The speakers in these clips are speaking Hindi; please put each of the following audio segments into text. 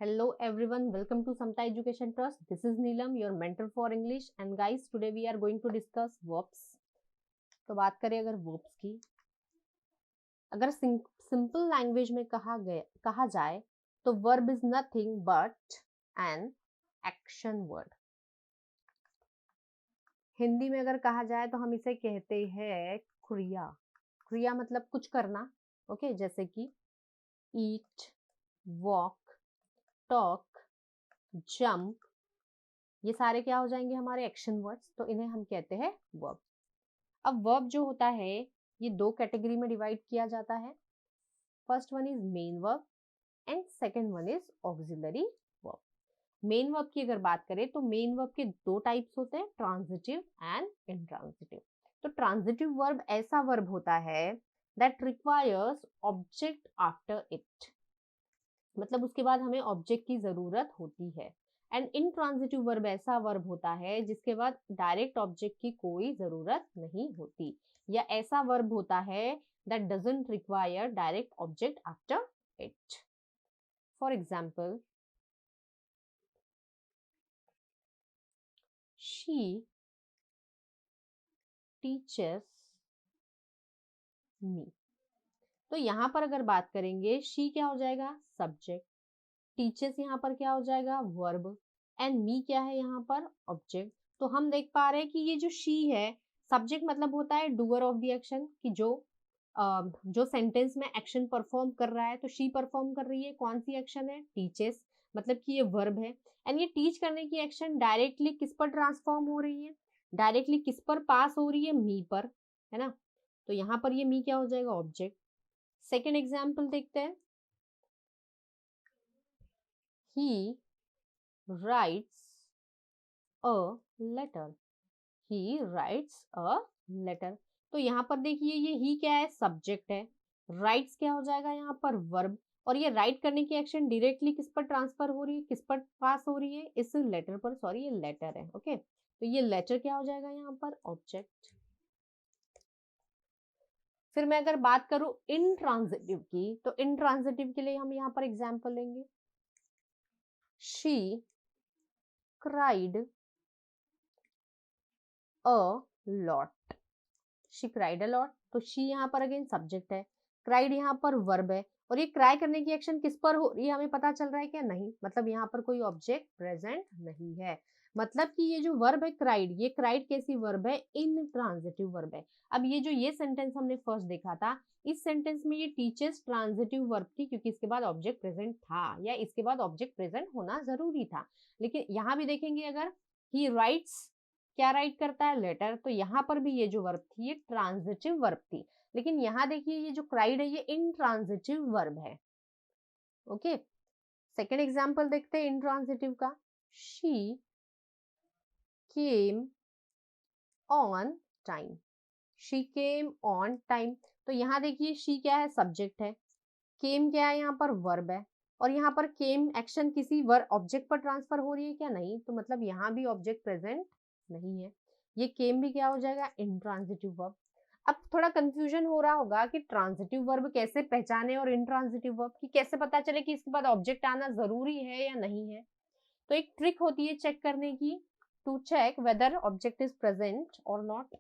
Hello everyone, welcome to Samta Education Trust. This is Neelam, your mentor for English, and guys, today we are going to discuss verbs. तो बात करें अगर verbs की, अगर सिंपल लैंग्वेज में कहा जाए तो verb is nothing but an action word. Hindi में अगर कहा जाए तो हम इसे कहते हैं क्रिया. क्रिया मतलब कुछ करना, ओके, जैसे कि eat, walk, टॉक, जंप, ये सारे क्या हो जाएंगे हमारे एक्शन वर्ड्स, तो इन्हें हम कहते हैं वर्ब. अब वर्ब जो होता है ये दो कैटेगरी में डिवाइड किया जाता है. First one is main verb and second one is auxiliary verb. Main verb की अगर बात करें तो मेन वर्ब के दो टाइप्स होते हैं, ट्रांजिटिव एंड इंट्रांजिटिव. तो ट्रांजिटिव वर्ब ऐसा वर्ब होता है that requires object after it, मतलब उसके बाद हमें ऑब्जेक्ट की जरूरत होती है. एंड इनट्रांजिटिव वर्ब ऐसा वर्ब होता है जिसके बाद डायरेक्ट ऑब्जेक्ट की कोई जरूरत नहीं होती, या ऐसा वर्ब होता है that doesn't require direct object after it. For example, she teachers me. तो यहां पर अगर बात करेंगे, शी क्या हो जाएगा, सब्जेक्ट, टीचर्स यहाँ पर क्या हो जाएगा, वर्ब, एंड मी क्या है यहाँ पर, ऑब्जेक्ट. तो हम देख पा रहे हैं कि ये जो शी है, सब्जेक्ट मतलब होता है डूअर ऑफ द एक्शन, कि जो सेंटेंस में एक्शन परफॉर्म कर रहा है, तो शी परफॉर्म कर रही है. कौन सी एक्शन है, टीचर्स, मतलब कि ये वर्ब है. एंड ये टीच करने की एक्शन डायरेक्टली किस पर ट्रांसफॉर्म हो रही है, डायरेक्टली किस पर पास हो रही है, मी पर, है ना. तो यहाँ पर ये मी क्या हो जाएगा, ऑब्जेक्ट. सेकेंड एग्जाम्पल देखते हैं. He writes a letter. He writes a letter. तो यहाँ पर देखिए ये ही क्या है, सब्जेक्ट है. राइट्स क्या हो जाएगा यहाँ पर, वर्ब. और ये राइट करने की एक्शन डायरेक्टली किस पर ट्रांसफर हो रही है, किस पर पास हो रही है, इस लेटर पर. सॉरी, ये लेटर है, ओके. तो ये लेटर क्या हो जाएगा यहाँ पर, ऑब्जेक्ट. फिर मैं अगर बात करूं इनट्रांजिटिव की, तो इनट्रांजिटिव के लिए हम यहाँ पर एग्जाम्पल लेंगे. She cried a lot. She cried a lot. तो she यहाँ पर अगेन सब्जेक्ट है, cried यहाँ पर वर्ब है. और ये क्राई करने की एक्शन किस पर हो रही है हमें पता चल रहा है क्या, नहीं, मतलब यहाँ पर कोई ऑब्जेक्ट प्रेजेंट नहीं है. मतलब कि ये जो वर्ब है क्राइड, ये क्राइड कैसी वर्ब है, इनट्रांजिटिव वर्ब है. अब ये सेंटेंस हमने फर्स्ट देखा था, इस सेंटेंस में ये टीचर्स ट्रांजिटिव वर्ब थी, क्योंकि इसके बाद ऑब्जेक्ट प्रेजेंट था, या इसके बाद ऑब्जेक्ट प्रेजेंट होना जरूरी था. लेकिन यहाँ भी देखेंगे, अगर ही राइट्स क्या राइट करता है, लेटर, तो यहाँ पर भी ये जो वर्ब थी ये ट्रांजिटिव वर्ब थी. लेकिन यहाँ देखिए ये जो क्राइड है ये इनट्रांजिटिव वर्ब है, ओके. सेकेंड एग्जाम्पल देखते हैं इनट्रांजिटिव का. She came on time. She came on time. तो यहाँ देखिए शी क्या है, सब्जेक्ट है, केम क्या है यहाँ पर, वर्ब है. और यहाँ पर केम एक्शन किसी वर्ब ऑब्जेक्ट पर ट्रांसफर हो रही है क्या, नहीं, तो मतलब यहाँ भी ऑब्जेक्ट प्रेजेंट नहीं है. ये केम भी क्या हो जाएगा, इनट्रांजिटिव वर्ब. अब थोड़ा कंफ्यूजन हो रहा होगा कि ट्रांजिटिव वर्ब कैसे पहचाने और इनट्रांजिटिव वर्ब की कैसे पता चले कि इसके बाद ऑब्जेक्ट आना जरूरी है या नहीं है. तो एक ट्रिक होती है चेक करने की, to check whether object is present or not,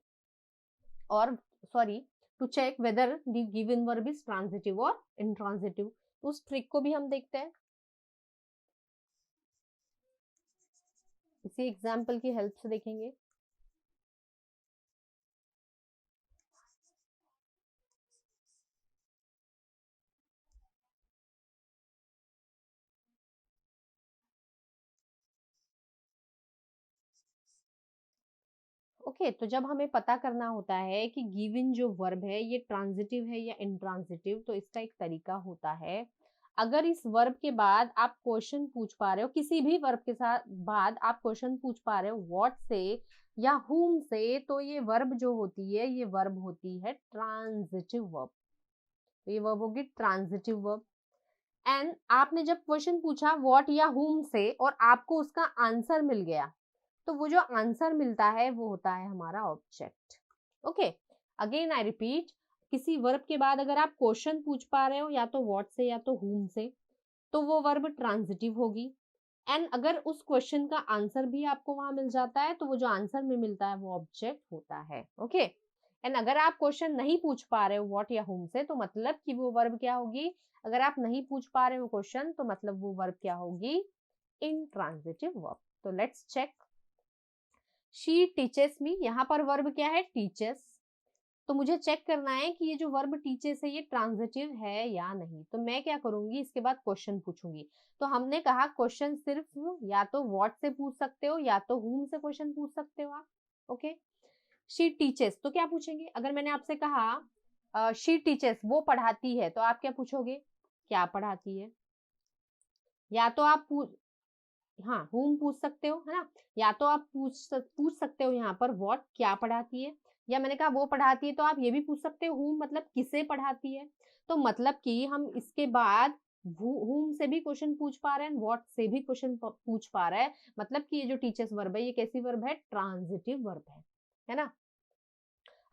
और sorry, to check whether the given verb is transitive or intransitive. उस ट्रिक को भी हम देखते हैं इसी एग्जाम्पल की हेल्प से देखेंगे. ओके, तो जब हमें पता करना होता है कि गिवन जो वर्ब है ये ट्रांजिटिव है या इनट्रांजिटिव, तो इसका एक तरीका होता है, अगर इस वर्ब के बाद आप क्वेश्चन पूछ पा रहे हो, किसी भी वर्ब के साथ बाद आप क्वेश्चन पूछ पा रहे हो व्हाट से या whom से, तो ये वर्ब जो होती है ये वर्ब होती है ट्रांजिटिव वर्ब. तो ये वर्ब होगी ट्रांजिटिव वर्ब. एंड आपने जब क्वेश्चन पूछा व्हाट या whom से और आपको उसका आंसर मिल गया, तो वो जो आंसर मिलता है वो होता है हमारा object. Okay, again I repeat, किसी वर्ब के बाद अगर आप क्वेश्चन पूछ पा रहे हो या तो व्हाट से या तो whom से, तो वो वर्ब ट्रांजिटिव होगी। एंड अगर उस क्वेश्चन का आंसर भी आपको वहां मिल जाता है तो वो जो आंसर में मिलता है वो ऑब्जेक्ट होता है। ओके, एंड अगर आप क्वेश्चन नहीं पूछ पा रहे हो व्हाट या whom से, तो मतलब कि वो वर्ब क्या होगी? अगर आप नहीं पूछ पा रहे हो क्वेश्चन तो मतलब वो वर्ब क्या होगी? Intransitive verb. तो let's check. She teaches me, यहाँ पर वर्ब क्या है? टीचेस। तो मुझे चेक करना है कि ये जो वर्ब टीचेस है ये ट्रांजिटिव है या नहीं। तो मैं क्या करूंगी, इसके बाद क्वेश्चन पूछूंगी। तो हमने कहा क्वेश्चन सिर्फ या तो व्हाट से पूछ सकते हो या तो whom से क्वेश्चन पूछ सकते हो आप। ओके, शी टीचेस तो क्या पूछेंगे? अगर मैंने आपसे कहा शी टीचेस वो पढ़ाती है, तो आप क्या पूछोगे? क्या पढ़ाती है? या तो आप हाँ whom पूछ सकते हो, है ना? या तो आप पूछ सकते हो यहाँ पर व्हाट क्या पढ़ाती है, या मैंने कहा वो पढ़ाती है तो आप ये भी पूछ सकते हो whom मतलब किसे पढ़ाती है। तो मतलब कि हम इसके बाद whom से भी क्वेश्चन पूछ पा रहे हैं, व्हाट से भी क्वेश्चन पूछ पा रहे हैं। मतलब कि ये जो टीचर्स वर्ब है ये कैसी वर्ब है? ट्रांजिटिव वर्ब है ना?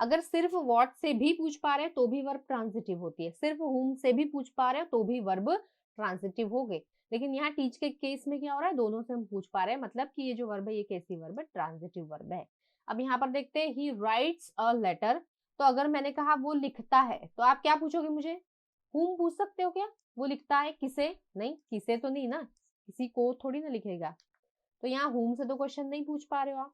अगर सिर्फ व्हाट से भी पूछ पा रहे हैं तो भी वर्ब ट्रांजिटिव होती है, सिर्फ whom से भी पूछ पा रहे हो तो भी वर्ब ट्रांजिटिव हो गए। लेकिन यहाँ टीच के केस में क्या हो रहा है? दोनों से हम पूछ पा रहे हैं, मतलब कि ये जो वर्ब है ये कैसी वर्ब है? ट्रांजिटिव वर्ब है। अब यहाँ पर देखते हैं, ही राइट्स अ लेटर। तो अगर मैंने कहा वो लिखता है तो आप क्या पूछोगे मुझे? whom पूछ सकते हो क्या? वो लिखता है किसे? नहीं, किसे तो नहीं ना, किसी को थोड़ी ना लिखेगा। तो यहाँ whom से तो क्वेश्चन नहीं पूछ पा रहे हो आप।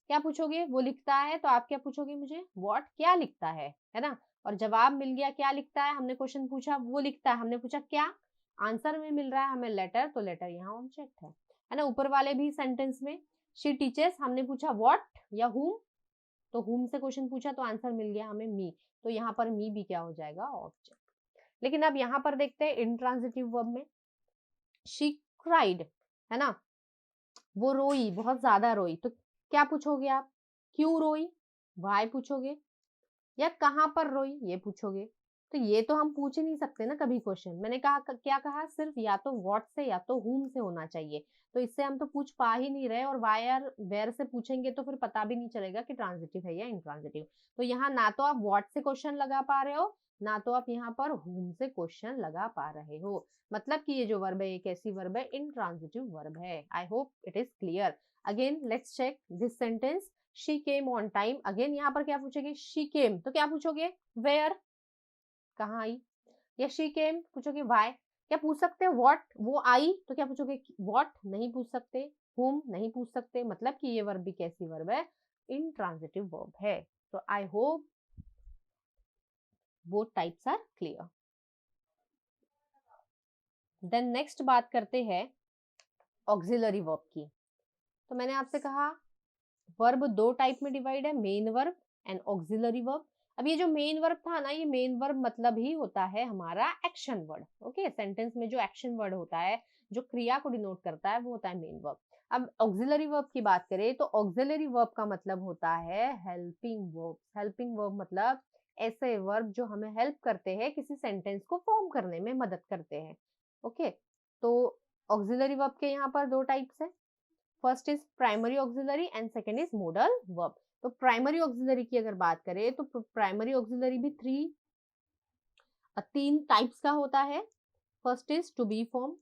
क्या पूछोगे? वो लिखता है, तो आप क्या पूछोगे मुझे? व्हाट क्या लिखता है ना? और जवाब मिल गया क्या लिखता है। हमने क्वेश्चन पूछा वो लिखता है, हमने पूछा क्या, आंसर में मिल रहा है हमें लेटर, तो लेटर यहाँ ऑब्जेक्ट है ना? ऊपर वाले भी सेंटेंस में शी टीचर्स, हमने पूछा व्हाट या whom, तो whom से क्वेश्चन पूछा तो आंसर मिल गया हमें मी, तो यहाँ पर मी भी क्या हो जाएगा? ऑब्जेक्ट। लेकिन अब यहाँ पर देखते हैं इंट्रांजिटिव वर्ब में, शी क्राइड, है ना? वो रोई, बहुत ज्यादा रोई, तो क्या पूछोगे आप? क्यों रोई? वाई पूछोगे, या कहां पर रोई ये पूछोगे। तो ये तो हम पूछ ही नहीं सकते ना कभी क्वेश्चन। मैंने कहा क्या कहा? सिर्फ या तो व्हाट से या तो whom से होना चाहिए। तो इससे हम तो पूछ पा ही नहीं रहे, और वाई और वेयर से पूछेंगे तो फिर पता भी नहीं चलेगा कि ट्रांजिटिव है या इंट्रांजिटिव। तो यहाँ ना तो आप व्हाट से क्वेश्चन लगा पा रहे हो, ना तो आप यहाँ पर whom से क्वेश्चन लगा पा रहे हो। मतलब कि ये जो वर्ब है ये कैसी वर्ब है? इंट्रांजिटिव वर्ब है। I hope it is clear. Again let's check this sentence, she came on time. Again यहाँ पर क्या पूछेंगे? शी केम तो क्या पूछोगे? वेयर, कहाँ आई? या शी केम पूछोगे वाई। क्या पूछ सकते हो? व्हाट, वो आई, तो क्या पूछोगे? व्हाट नहीं पूछ सकते, whom नहीं पूछ सकते। मतलब कि ये वर्ब भी कैसी वर्ब है? इंट्रांजिटिव वर्ब है। तो I hope both types are clear. Then next बात करते हैं ऑक्सिलरी वर्ब की। तो मैंने आपसे कहा वर्ब दो टाइप में डिवाइड है, main verb and auxiliary verb. अब ये जो मेन वर्ब था ना, ये मेन वर्ब मतलब ही होता है हमारा एक्शन वर्ड। ओके, सेंटेंस में जो एक्शन वर्ड होता है, जो क्रिया को डिनोट करता है, वो होता है मेन वर्ब। अब ऑक्सिलरी वर्ब की बात करें तो ऑक्सिलरी वर्ब का मतलब होता है हेल्पिंग वर्ब। हेल्पिंग वर्ब मतलब ऐसे वर्ब जो हमें हेल्प करते हैं, किसी सेंटेंस को फॉर्म करने में मदद करते हैं। ओके, तो ऑक्सिलरी वर्ब के यहाँ पर दो टाइप्स है, first is primary auxiliary and second is model verb. तो प्राइमरी ऑक्सिलरी की अगर बात करें तो प्राइमरी ऑक्सिलरी भी तीन टाइप्स का होता है। First is to be form.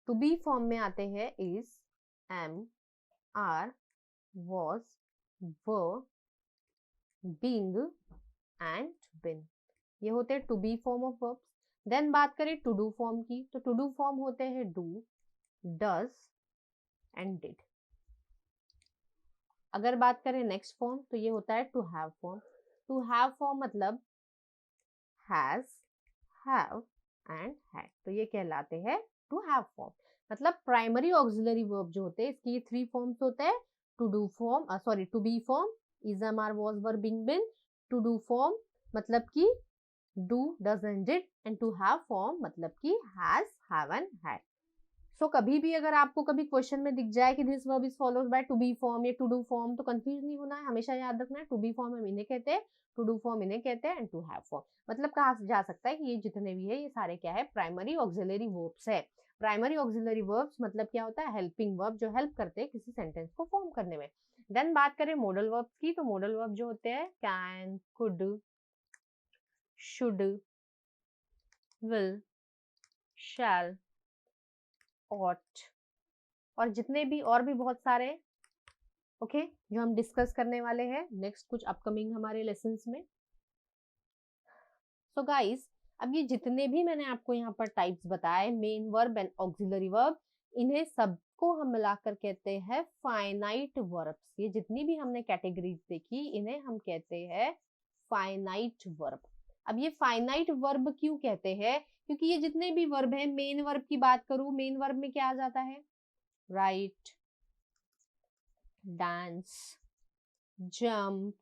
To be form में आते हैं is, am, are, was, were, being and been. ये होते हैं to be form of verbs. Then बात करें टू डू फॉर्म की, तो टू डू फॉर्म होते हैं डू, डज एंड डिड। अगर बात करें नेक्स्ट फॉर्म तो ये होता है to have form. To have form मतलब हैज, हैव एंड हैड, तो ये कहलाते हैं टू हैव फॉर्म। मतलब प्राइमरी ऑक्सिलरी वर्ब जो होते हैं इसकी थ्री फॉर्म्स होते हैं, to do form, sorry to be form, is, am, are, was, were, being, been. To do form मतलब कि do, does and did, and to have form मतलब कि has, have and had. So कभी भी अगर आपको कभी क्वेश्चन में दिख जाए कि this verb is followed by to be form या टू डू फॉर्म, तो कंफ्यूज नहीं होना है, हमेशा याद रखना है टू बी फॉर्म हम इन्हें कहते हैं, टू डू फॉर्म इन्हें कहते हैं, एंड टू हैव फॉर्म मतलब कहा जा सकता है कि ये जितने भी है ये सारे क्या है? प्राइमरी ऑक्सिलरी वर्ब्स है। प्राइमरी ऑक्सिलरी वर्ब्स मतलब क्या होता है? हेल्पिंग वर्ब जो हेल्प करते हैं किसी सेंटेंस को फॉर्म करने में। देन बात करें मॉडल वर्ब्स की, तो मॉडल वर्ब जो होते हैं can, could, should, will, shall, ought, और जितने भी और भी बहुत सारे ओके जो हम डिस्कस करने वाले हैं नेक्स्ट कुछ अपकमिंग हमारे लेसन्स में। सो गाइस, अब ये जितने भी मैंने आपको यहाँ पर टाइप्स बताए, main verb and auxiliary verb, इन्हें सबको हम मिलाकर कहते हैं फाइनाइट वर्ब्स। ये जितनी भी हमने कैटेगरीज देखी इन्हें हम कहते हैं फाइनाइट वर्ब। अब ये फाइनाइट वर्ब क्यों कहते हैं? क्योंकि ये जितने भी वर्ब हैं, मेन वर्ब की बात करूं, मेन वर्ब में क्या आ जाता है? राइट, डांस, जंप,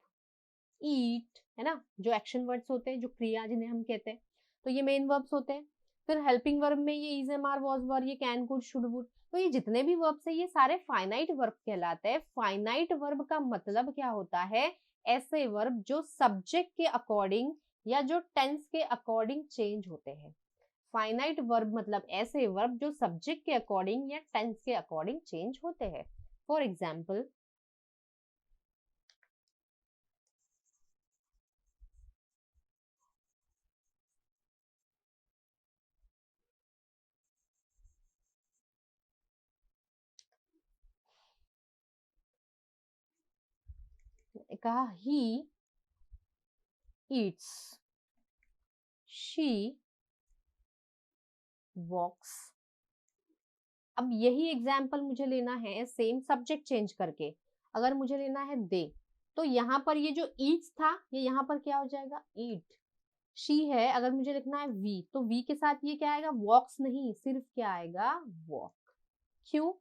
ईट, है ना, जो एक्शन वर्ड्स होते हैं, जो क्रिया जिन्हें हम कहते हैं, तो ये मेन वर्ब्स होते हैं। फिर हेल्पिंग वर्ब में ये इज, एम, आर, वॉज, वर, ये कैन, कुड, शुड, वुड, तो ये जितने भी वर्ब्स है ये सारे फाइनाइट वर्ब कहलाते हैं। फाइनाइट वर्ब का मतलब क्या होता है? ऐसे वर्ब जो सब्जेक्ट के अकॉर्डिंग या जो टेंस के अकॉर्डिंग चेंज होते हैं। फाइनाइट वर्ब मतलब ऐसे वर्ब जो सब्जेक्ट के अकॉर्डिंग या टेंस के अकॉर्डिंग चेंज होते हैं। फॉर एग्जाम्पल, कहा ही eats, she walks। अब यही एग्जाम्पल मुझे लेना है सेम सब्जेक्ट चेंज करके, अगर मुझे लेना है दे, तो यहाँ पर ये जो ईट्स था ये यहाँ पर क्या हो जाएगा? ईट। शी है, अगर मुझे लिखना है वी, तो वी के साथ ये क्या आएगा? वॉक्स नहीं, सिर्फ क्या आएगा? वॉक। क्यों?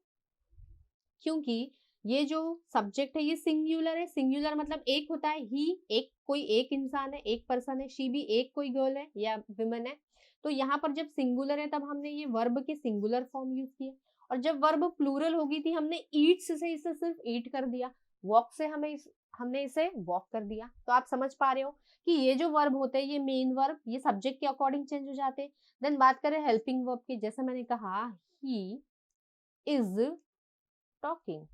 क्योंकि ये जो सब्जेक्ट है ये सिंगुलर है। सिंगुलर मतलब एक होता है ही, एक कोई एक इंसान है, एक पर्सन है, शी भी एक कोई गर्ल है या विमेन है। तो यहाँ पर जब सिंगुलर है तब हमने ये वर्ब के सिंगुलर फॉर्म यूज किया, और जब वर्ब प्लूरल होगी थी हमने ईट्स से इसे सिर्फ ईट कर दिया, वॉक से हमने इसे वॉक कर दिया। तो आप समझ पा रहे हो कि ये जो वर्ब होते हैं ये मेन वर्ब ये सब्जेक्ट के अकॉर्डिंग चेंज हो जाते हैं। देन बात करें हेल्पिंग वर्ब की, जैसे मैंने कहा ही इज टॉकिंग,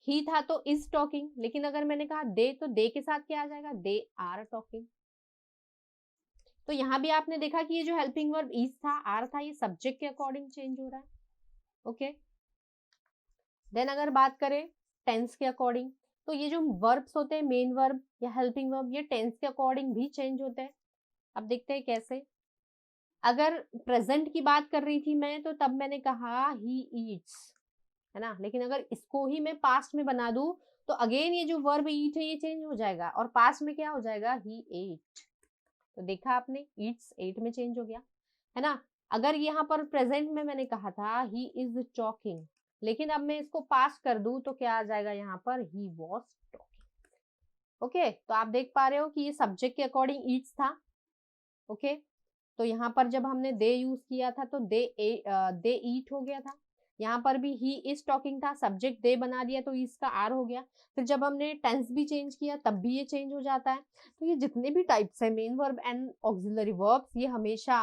ही था तो इज टॉकिंग, लेकिन अगर मैंने कहा दे तो दे के साथ क्या आ जाएगा? They are talking. तो यहां भी आपने देखा कि ये जो हेल्पिंग वर्ब इज था, आर था, ये सब्जेक्ट के अकॉर्डिंग चेंज हो रहा है। ओके, देन अगर बात करें टेंस के अकॉर्डिंग, तो ये जो वर्ब्स होते हैं मेन वर्ब या हेल्पिंग वर्ब ये टेंस के अकॉर्डिंग भी चेंज होते हैं। अब देखते हैं कैसे। अगर प्रेजेंट की बात कर रही थी मैं तो तब मैंने कहा ही ईट्स, है ना, लेकिन अगर इसको ही मैं पास्ट में बना दूं तो अगेन ये जो वर्ब ईट है ये चेंज हो जाएगा और पास्ट में क्या हो जाएगा? ही एट। तो देखा आपने, ईट्स एट में चेंज हो गया, है ना। अगर यहाँ पर प्रेजेंट में मैंने कहा था ही इज टॉकिंग, लेकिन अब मैं इसको पास्ट कर दूं तो क्या आ जाएगा यहाँ पर? He was talking. ओके, तो आप देख पा रहे हो कि ये सब्जेक्ट के अकॉर्डिंग ईट्स था। ओके, तो यहाँ पर जब हमने दे यूज किया था तो दे ईट हो गया था। यहाँ पर भी ही इज टॉकिंग था, सब्जेक्ट दे बना दिया तो इसका आर हो गया। फिर जब हमने टेंस भी चेंज किया तब भी ये चेंज हो जाता है। तो ये जितने भी टाइप्स है main verb and auxiliary verbs ये हमेशा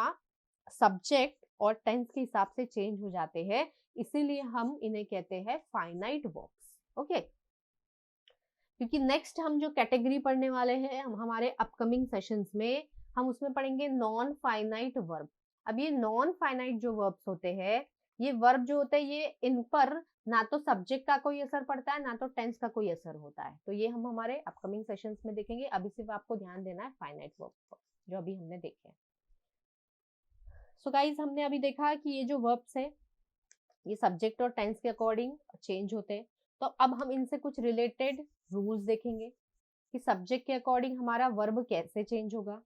सब्जेक्ट और टेंस के हिसाब से चेंज हो जाते हैं, इसीलिए हम इन्हें कहते हैं फाइनाइट वर्ब्स। ओके, क्योंकि नेक्स्ट हम जो कैटेगरी पढ़ने वाले हैं हम हमारे अपकमिंग सेशंस में हम उसमें पढ़ेंगे नॉन फाइनाइट वर्ब। अब ये नॉन फाइनाइट जो वर्ब्स होते हैं ये वर्ब जो होते हैं ये इन पर ना तो सब्जेक्ट का कोई असर पड़ता है ना तो टेंस का कोई असर होता है, तो ये हम हमारे अपकमिंग सेशंस में देखेंगे। अभी सिर्फ आपको ध्यान देना है फाइनाइट वर्ब पर जो अभी हमने देखे। सो गाइज, हमने अभी देखा कि ये जो वर्ब्स है ये सब्जेक्ट और टेंस के अकॉर्डिंग चेंज होते हैं। तो अब हम इनसे कुछ रिलेटेड रूल्स देखेंगे कि सब्जेक्ट के अकॉर्डिंग हमारा वर्ब कैसे चेंज होगा।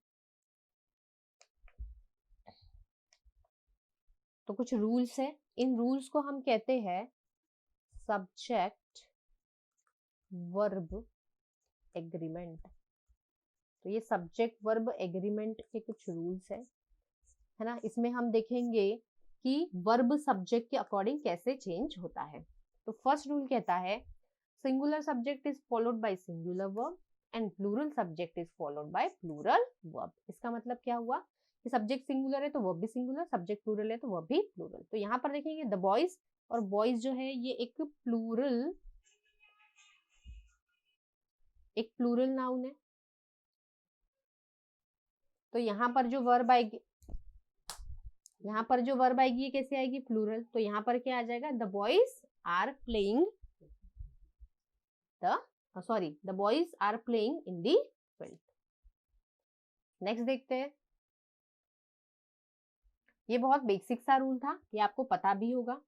तो कुछ रूल्स है, इन रूल्स को हम कहते हैं सब्जेक्ट वर्ब एग्रीमेंट। तो ये सब्जेक्ट वर्ब एग्रीमेंट के कुछ रूल्स है ना। इसमें हम देखेंगे कि वर्ब सब्जेक्ट के अकॉर्डिंग कैसे चेंज होता है। तो फर्स्ट रूल कहता है singular subject is followed by singular verb and plural subject is followed by plural verb. इसका मतलब क्या हुआ कि सब्जेक्ट सिंगुलर है तो वर्ब भी सिंगुलर, सब्जेक्ट प्लूरल है तो वर्ब भी प्लूरल। तो यहाँ पर देखेंगे द बॉयज, और बॉयज जो है ये एक प्लूरल नाउन है। तो यहाँ पर जो वर्ब आएगी यहाँ पर जो वर्ब आएगी ये कैसे आएगी, प्लूरल, तो यहाँ पर क्या आ जाएगा, the boys are playing the boys are playing in the field. Next देखते हैं, ये बहुत बेसिक सा रूल था, ये आपको पता भी होगा।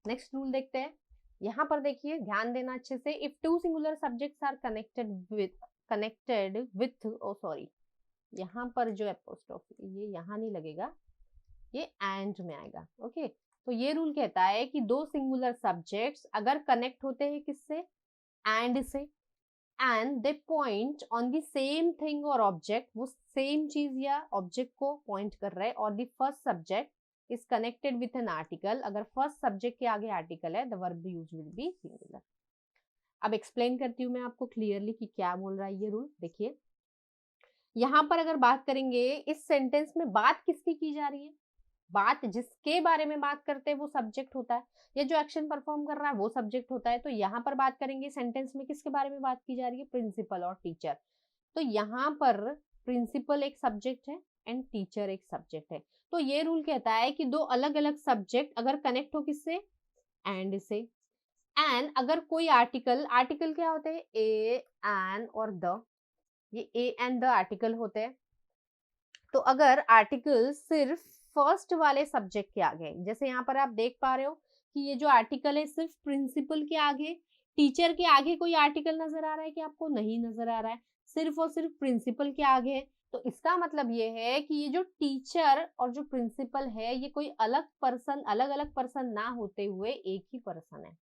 नेक्स्ट रूल देखते हैं, यहाँ पर देखिए ध्यान देना अच्छे से, if two singular subjects are connected with यहाँ पर जो एपोस्ट्रोफी ये यहाँ नहीं लगेगा, ये एंड में आएगा। ओके, तो ये रूल कहता है कि दो सिंगुलर सब्जेक्ट्स अगर कनेक्ट होते हैं किससे, एंड से, and they point on the same thing और ऑब्जेक्ट, वो सेम चीज या ऑब्जेक्ट को पॉइंट कर रहा है, और the first subject is connected with an article, अगर फर्स्ट सब्जेक्ट के आगे आर्टिकल है, the verb use will be singular. अब एक्सप्लेन करती हूँ मैं आपको क्लियरली कि क्या बोल रहा है ये रूल। देखिए यहाँ पर अगर बात करेंगे, इस सेंटेंस में बात किसकी की जा रही है, बात जिसके बारे में बात करते हैं वो सब्जेक्ट होता है, या जो एक्शन परफॉर्म कर रहा है वो सब्जेक्ट होता है। तो यहाँ पर बात करेंगे सेंटेंस में किसके बारे में बात की जा रही है, प्रिंसिपल और टीचर। तो यहाँ पर प्रिंसिपल एक सब्जेक्ट है एंड टीचर एक सब्जेक्ट है। तो ये रूल कहता है कि दो अलग अलग सब्जेक्ट अगर कनेक्ट हो किससे, एंड से, एंड अगर कोई आर्टिकल क्या होते हैं, ए एन और द, ये ए एंड द आर्टिकल होते हैं। तो अगर आर्टिकल सिर्फ फर्स्ट वाले सब्जेक्ट के आगे, जैसे यहाँ पर आप देख पा रहे हो कि ये जो आर्टिकल है सिर्फ प्रिंसिपल के आगे, टीचर के आगे कोई आर्टिकल नजर आ रहा है कि आपको, नहीं नजर आ रहा है, सिर्फ और सिर्फ प्रिंसिपल के आगे है। तो इसका मतलब ये है कि ये जो टीचर और जो प्रिंसिपल है ये कोई अलग अलग पर्सन ना होते हुए एक ही पर्सन है,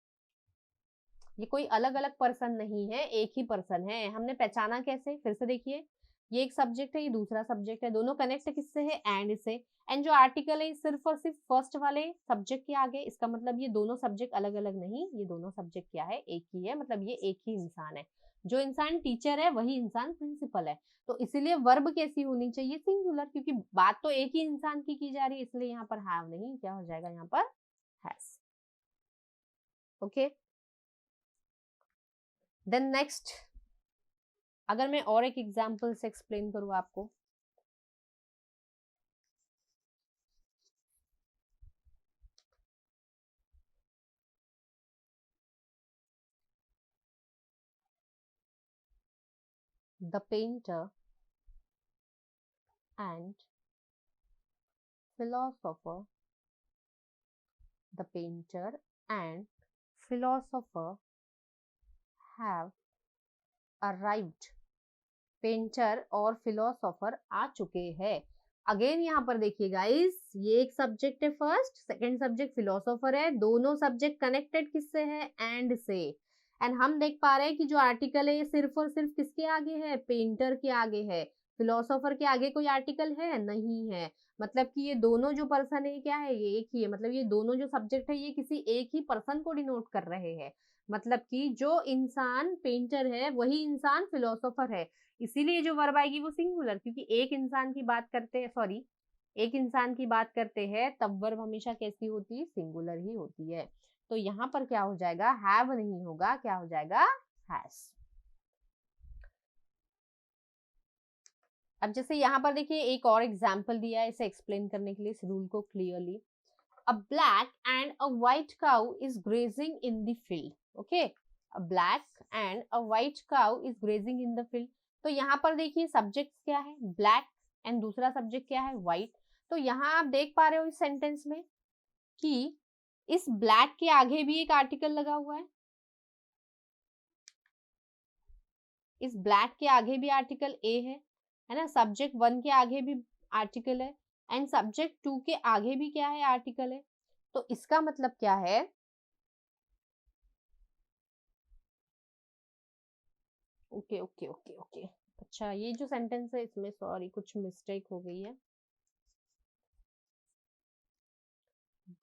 ये कोई अलग अलग पर्सन नहीं है, एक ही पर्सन है। हमने पहचाना कैसे, फिर से देखिए, ये एक सब्जेक्ट है, ये दूसरा सब्जेक्ट है, दोनों कनेक्ट किससे है, एंड से, एंड जो आर्टिकल है सिर्फ और सिर्फ फर्स्ट वाले सब्जेक्ट के आगे, इसका मतलब ये दोनों सब्जेक्ट अलग अलग नहीं, ये दोनों सब्जेक्ट क्या है, एक ही है, मतलब ये एक ही इंसान है। जो इंसान टीचर है वही इंसान प्रिंसिपल है। तो इसीलिए वर्ब कैसी होनी चाहिए, सिंगुलर, क्योंकि बात तो एक ही इंसान की जा रही है, इसलिए यहाँ पर हैव नहीं, क्या हो जाएगा यहाँ पर, हैज। ओके, देन नेक्स्ट, अगर मैं और एक एग्जाम्पल से एक्सप्लेन करूँ आपको, the painter and philosopher, the painter and philosopher have arrived, painter और फिलोसोफर आ चुके हैं। अगेन यहाँ पर देखिए गाइस, ये एक सब्जेक्ट है फर्स्ट, सेकंड सब्जेक्ट फिलोसोफर है, दोनों सब्जेक्ट कनेक्टेड किससे है, एंड से, एंड हम देख पा रहे हैं कि जो आर्टिकल है ये सिर्फ और सिर्फ किसके आगे है, पेंटर के आगे है, फिलोसोफर के आगे कोई आर्टिकल है नहीं है, मतलब कि ये दोनों जो पर्सन है क्या है, ये एक ही है, मतलब ये दोनों जो सब्जेक्ट है ये किसी एक ही पर्सन को डिनोट कर रहे हैं, मतलब कि जो इंसान पेंटर है वही इंसान फिलोसोफर है। इसीलिए जो वर्ब आएगी वो सिंगुलर, क्योंकि एक इंसान की बात करते हैं, एक इंसान की बात करते हैं तब वर्ब हमेशा कैसी होती है, सिंगुलर ही होती है। तो यहाँ पर क्या हो जाएगा, हैव नहीं होगा, क्या हो जाएगा, हैज। अब जैसे यहाँ पर देखिए एक और एग्जाम्पल दिया है इसे एक्सप्लेन करने के लिए इस रूल को clearly, a black and a white cow is grazing in the field. Okay, a black and a white cow is grazing in the field. तो यहाँ पर देखिए सब्जेक्ट क्या है, ब्लैक, एंड दूसरा सब्जेक्ट क्या है, व्हाइट। तो यहाँ आप देख पा रहे हो इस सेंटेंस में कि इस ब्लैक के आगे भी एक आर्टिकल लगा हुआ है, इस ब्लैक के आगे भी आर्टिकल ए है ना, सब्जेक्ट 1 के आगे भी आर्टिकल है, एंड सब्जेक्ट 2 के आगे भी क्या है, आर्टिकल है। तो इसका मतलब क्या है, ओके ओके ओके ओके, अच्छा ये जो सेंटेंस है इसमें सॉरी कुछ मिस्टेक हो गई है,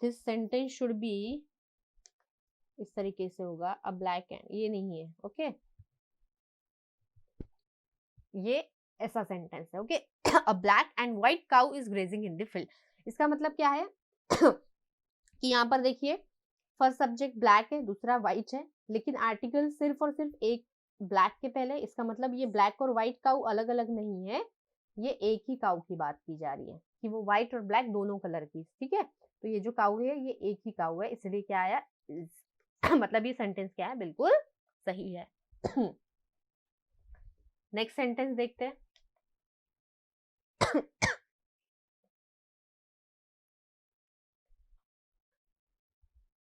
दिस सेंटेंस शुड बी, इस तरीके से होगा, अ ब्लैक एंड, ये नहीं है, ओके ये ऐसा सेंटेंस है, okay, a black and white cow is grazing in the field. इसका मतलब क्या है कि यहाँ पर देखिए फर्स्ट सब्जेक्ट ब्लैक है, दूसरा व्हाइट है, लेकिन आर्टिकल सिर्फ और सिर्फ एक ब्लैक के पहले, इसका मतलब ये ब्लैक और व्हाइट काउ अलग अलग नहीं है, ये एक ही काउ की बात की जा रही है। कि वो व्हाइट और ब्लैक दोनों कलर की, ठीक है। तो ये जो काऊ है ये एक ही काऊ है, इसलिए क्या आया मतलब ये सेंटेंस क्या है, बिल्कुल सही है। नेक्स्ट सेंटेंस देखते हैं।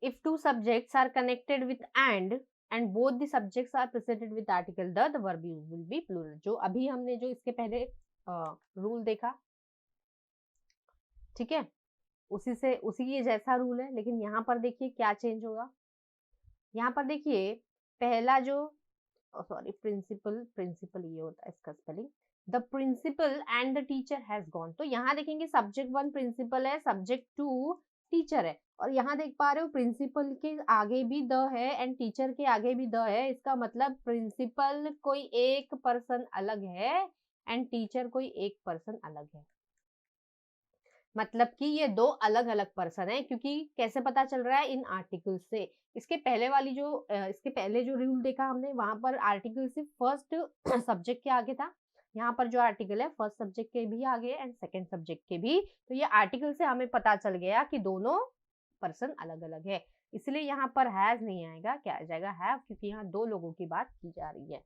If two subjects are connected with and both the subjects are preceded with article the verb use will be plural। जो अभी हमने जो इसके पहले रूल देखा, ठीक है, उसी के जैसा रूल है, लेकिन यहाँ पर देखिए क्या चेंज होगा। यहाँ पर देखिए पहला जो सॉरी प्रिंसिपल ये होता है इसका spelling, the principal and the teacher has gone. तो यहाँ देखेंगे सब्जेक्ट 1 प्रिंसिपल है, सब्जेक्ट 2 टीचर है, और यहाँ देख पा रहे हो प्रिंसिपल के आगे भी द है एंड टीचर के आगे भी द है। इसका मतलब प्रिंसिपल कोई एक पर्सन अलग है एंड टीचर कोई एक पर्सन अलग है। मतलब कि ये दो अलग अलग पर्सन है, क्योंकि कैसे पता चल रहा है, इन आर्टिकल से। इसके पहले जो रूल देखा हमने, वहां पर आर्टिकल सिर्फ फर्स्ट सब्जेक्ट के आगे था, यहाँ पर जो आर्टिकल है फर्स्ट सब्जेक्ट के भी आगे एंड सेकंड सब्जेक्ट के भी। तो ये आर्टिकल से हमें पता चल गया कि दोनों पर्सन अलग अलग है, इसलिए यहाँ पर हैज नहीं आएगा, क्या आ जाएगा, हैव, क्योंकि यहाँ दो लोगों की बात की जा रही है।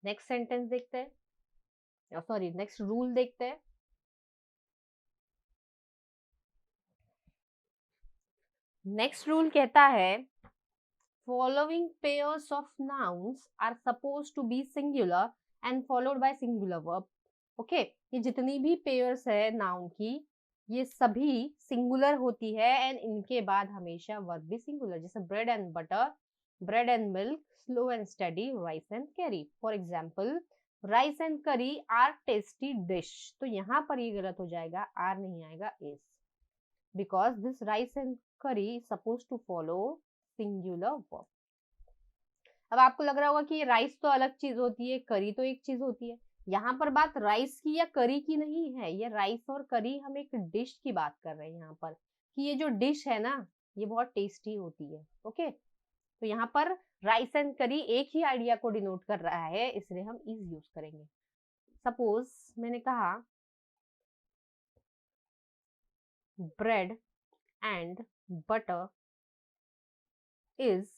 नेक्स्ट सेंटेंस देखते हैं, सॉरी नेक्स्ट रूल देखते हैं। नेक्स्ट रूल कहता है following pairs of nouns are supposed to be singular and followed by singular verb। Okay, ये जितनी भी पेयर्स है नाउन की, ये सभी सिंगुलर होती है एंड इनके बाद हमेशा वर्ब भी सिंगुलर, जैसे bread and butter, bread and milk, slow and study, rice and करी। फॉर एग्जाम्पल राइस एंड करी आर टेस्टी डिश। तो यहाँ पर ये गलत हो जाएगा, आर नहीं आएगा, is, because this rice and curry is suppose to follow singular verb. अब आपको लग रहा होगा कि राइस तो अलग चीज होती है, करी तो एक चीज होती है। यहाँ पर बात राइस की या करी की नहीं है, ये राइस और करी हम एक डिश की बात कर रहे हैं यहाँ पर, कि ये जो डिश है ना ये बहुत टेस्टी होती है। ओके, तो यहाँ पर राइस एंड करी एक ही आइडिया को डिनोट कर रहा है, इसलिए हम इज यूज करेंगे। सपोज मैंने कहा bread and butter is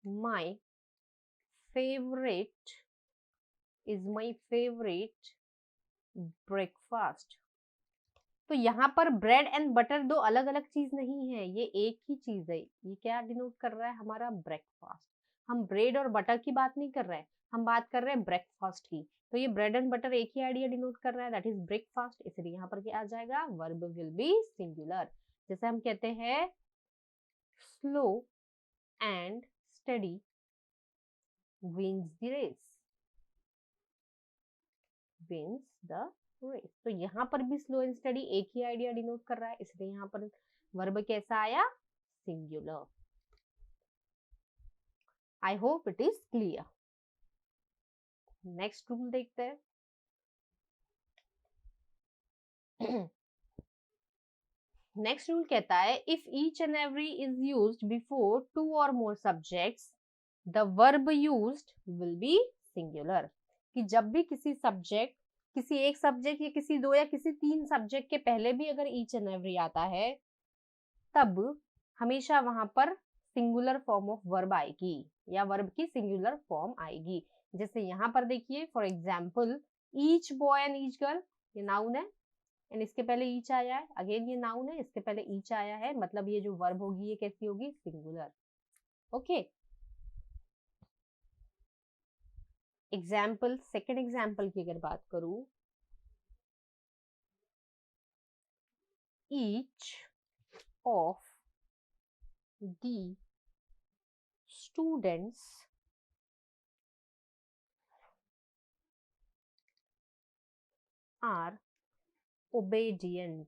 my favorite breakfast। तो यहाँ पर ब्रेड एंड बटर दो अलग अलग चीज नहीं है, ये एक ही चीज है। ये क्या डिनोट कर रहा है, हमारा ब्रेकफास्ट। हम ब्रेड और बटर की बात नहीं कर रहे हैं, हम बात कर रहे हैं ब्रेकफास्ट की। तो ये ब्रेड एंड बटर एक ही आइडिया डिनोट कर रहा है, दैट इज ब्रेकफास्ट, इसलिए यहाँ पर क्या आ जाएगा, वर्ब विल बी सिंगुलर। जैसे हम कहते हैं slow and steady wins the race, तो यहाँ पर भी स्लो एंड स्टडी एक ही आइडिया डिनोट कर रहा है, इसलिए यहाँ पर वर्ब कैसा आया, singular. I hope it is clear. Next rule देखते हैं। नेक्स्ट रूल कहता है if each and every is used before two or more subjects the verb used will be singular. कि जब भी किसी सब्जेक्ट, किसी एक सब्जेक्ट या किसी दो या किसी तीन सब्जेक्ट के पहले भी अगर ईच एंड एवरी आता है, तब हमेशा वहां पर सिंगुलर फॉर्म ऑफ वर्ब आएगी या वर्ब की सिंगुलर फॉर्म आएगी। जैसे यहाँ पर देखिए for example each boy and each girl, ये नाउन है एंड इसके पहले ईच आया है, अगेन ये नाउन है, इसके पहले ईच आया है, मतलब ये जो वर्ब होगी ये कैसी होगी, singular. Okay, example, second example की अगर बात करूं, each of the students are obedient,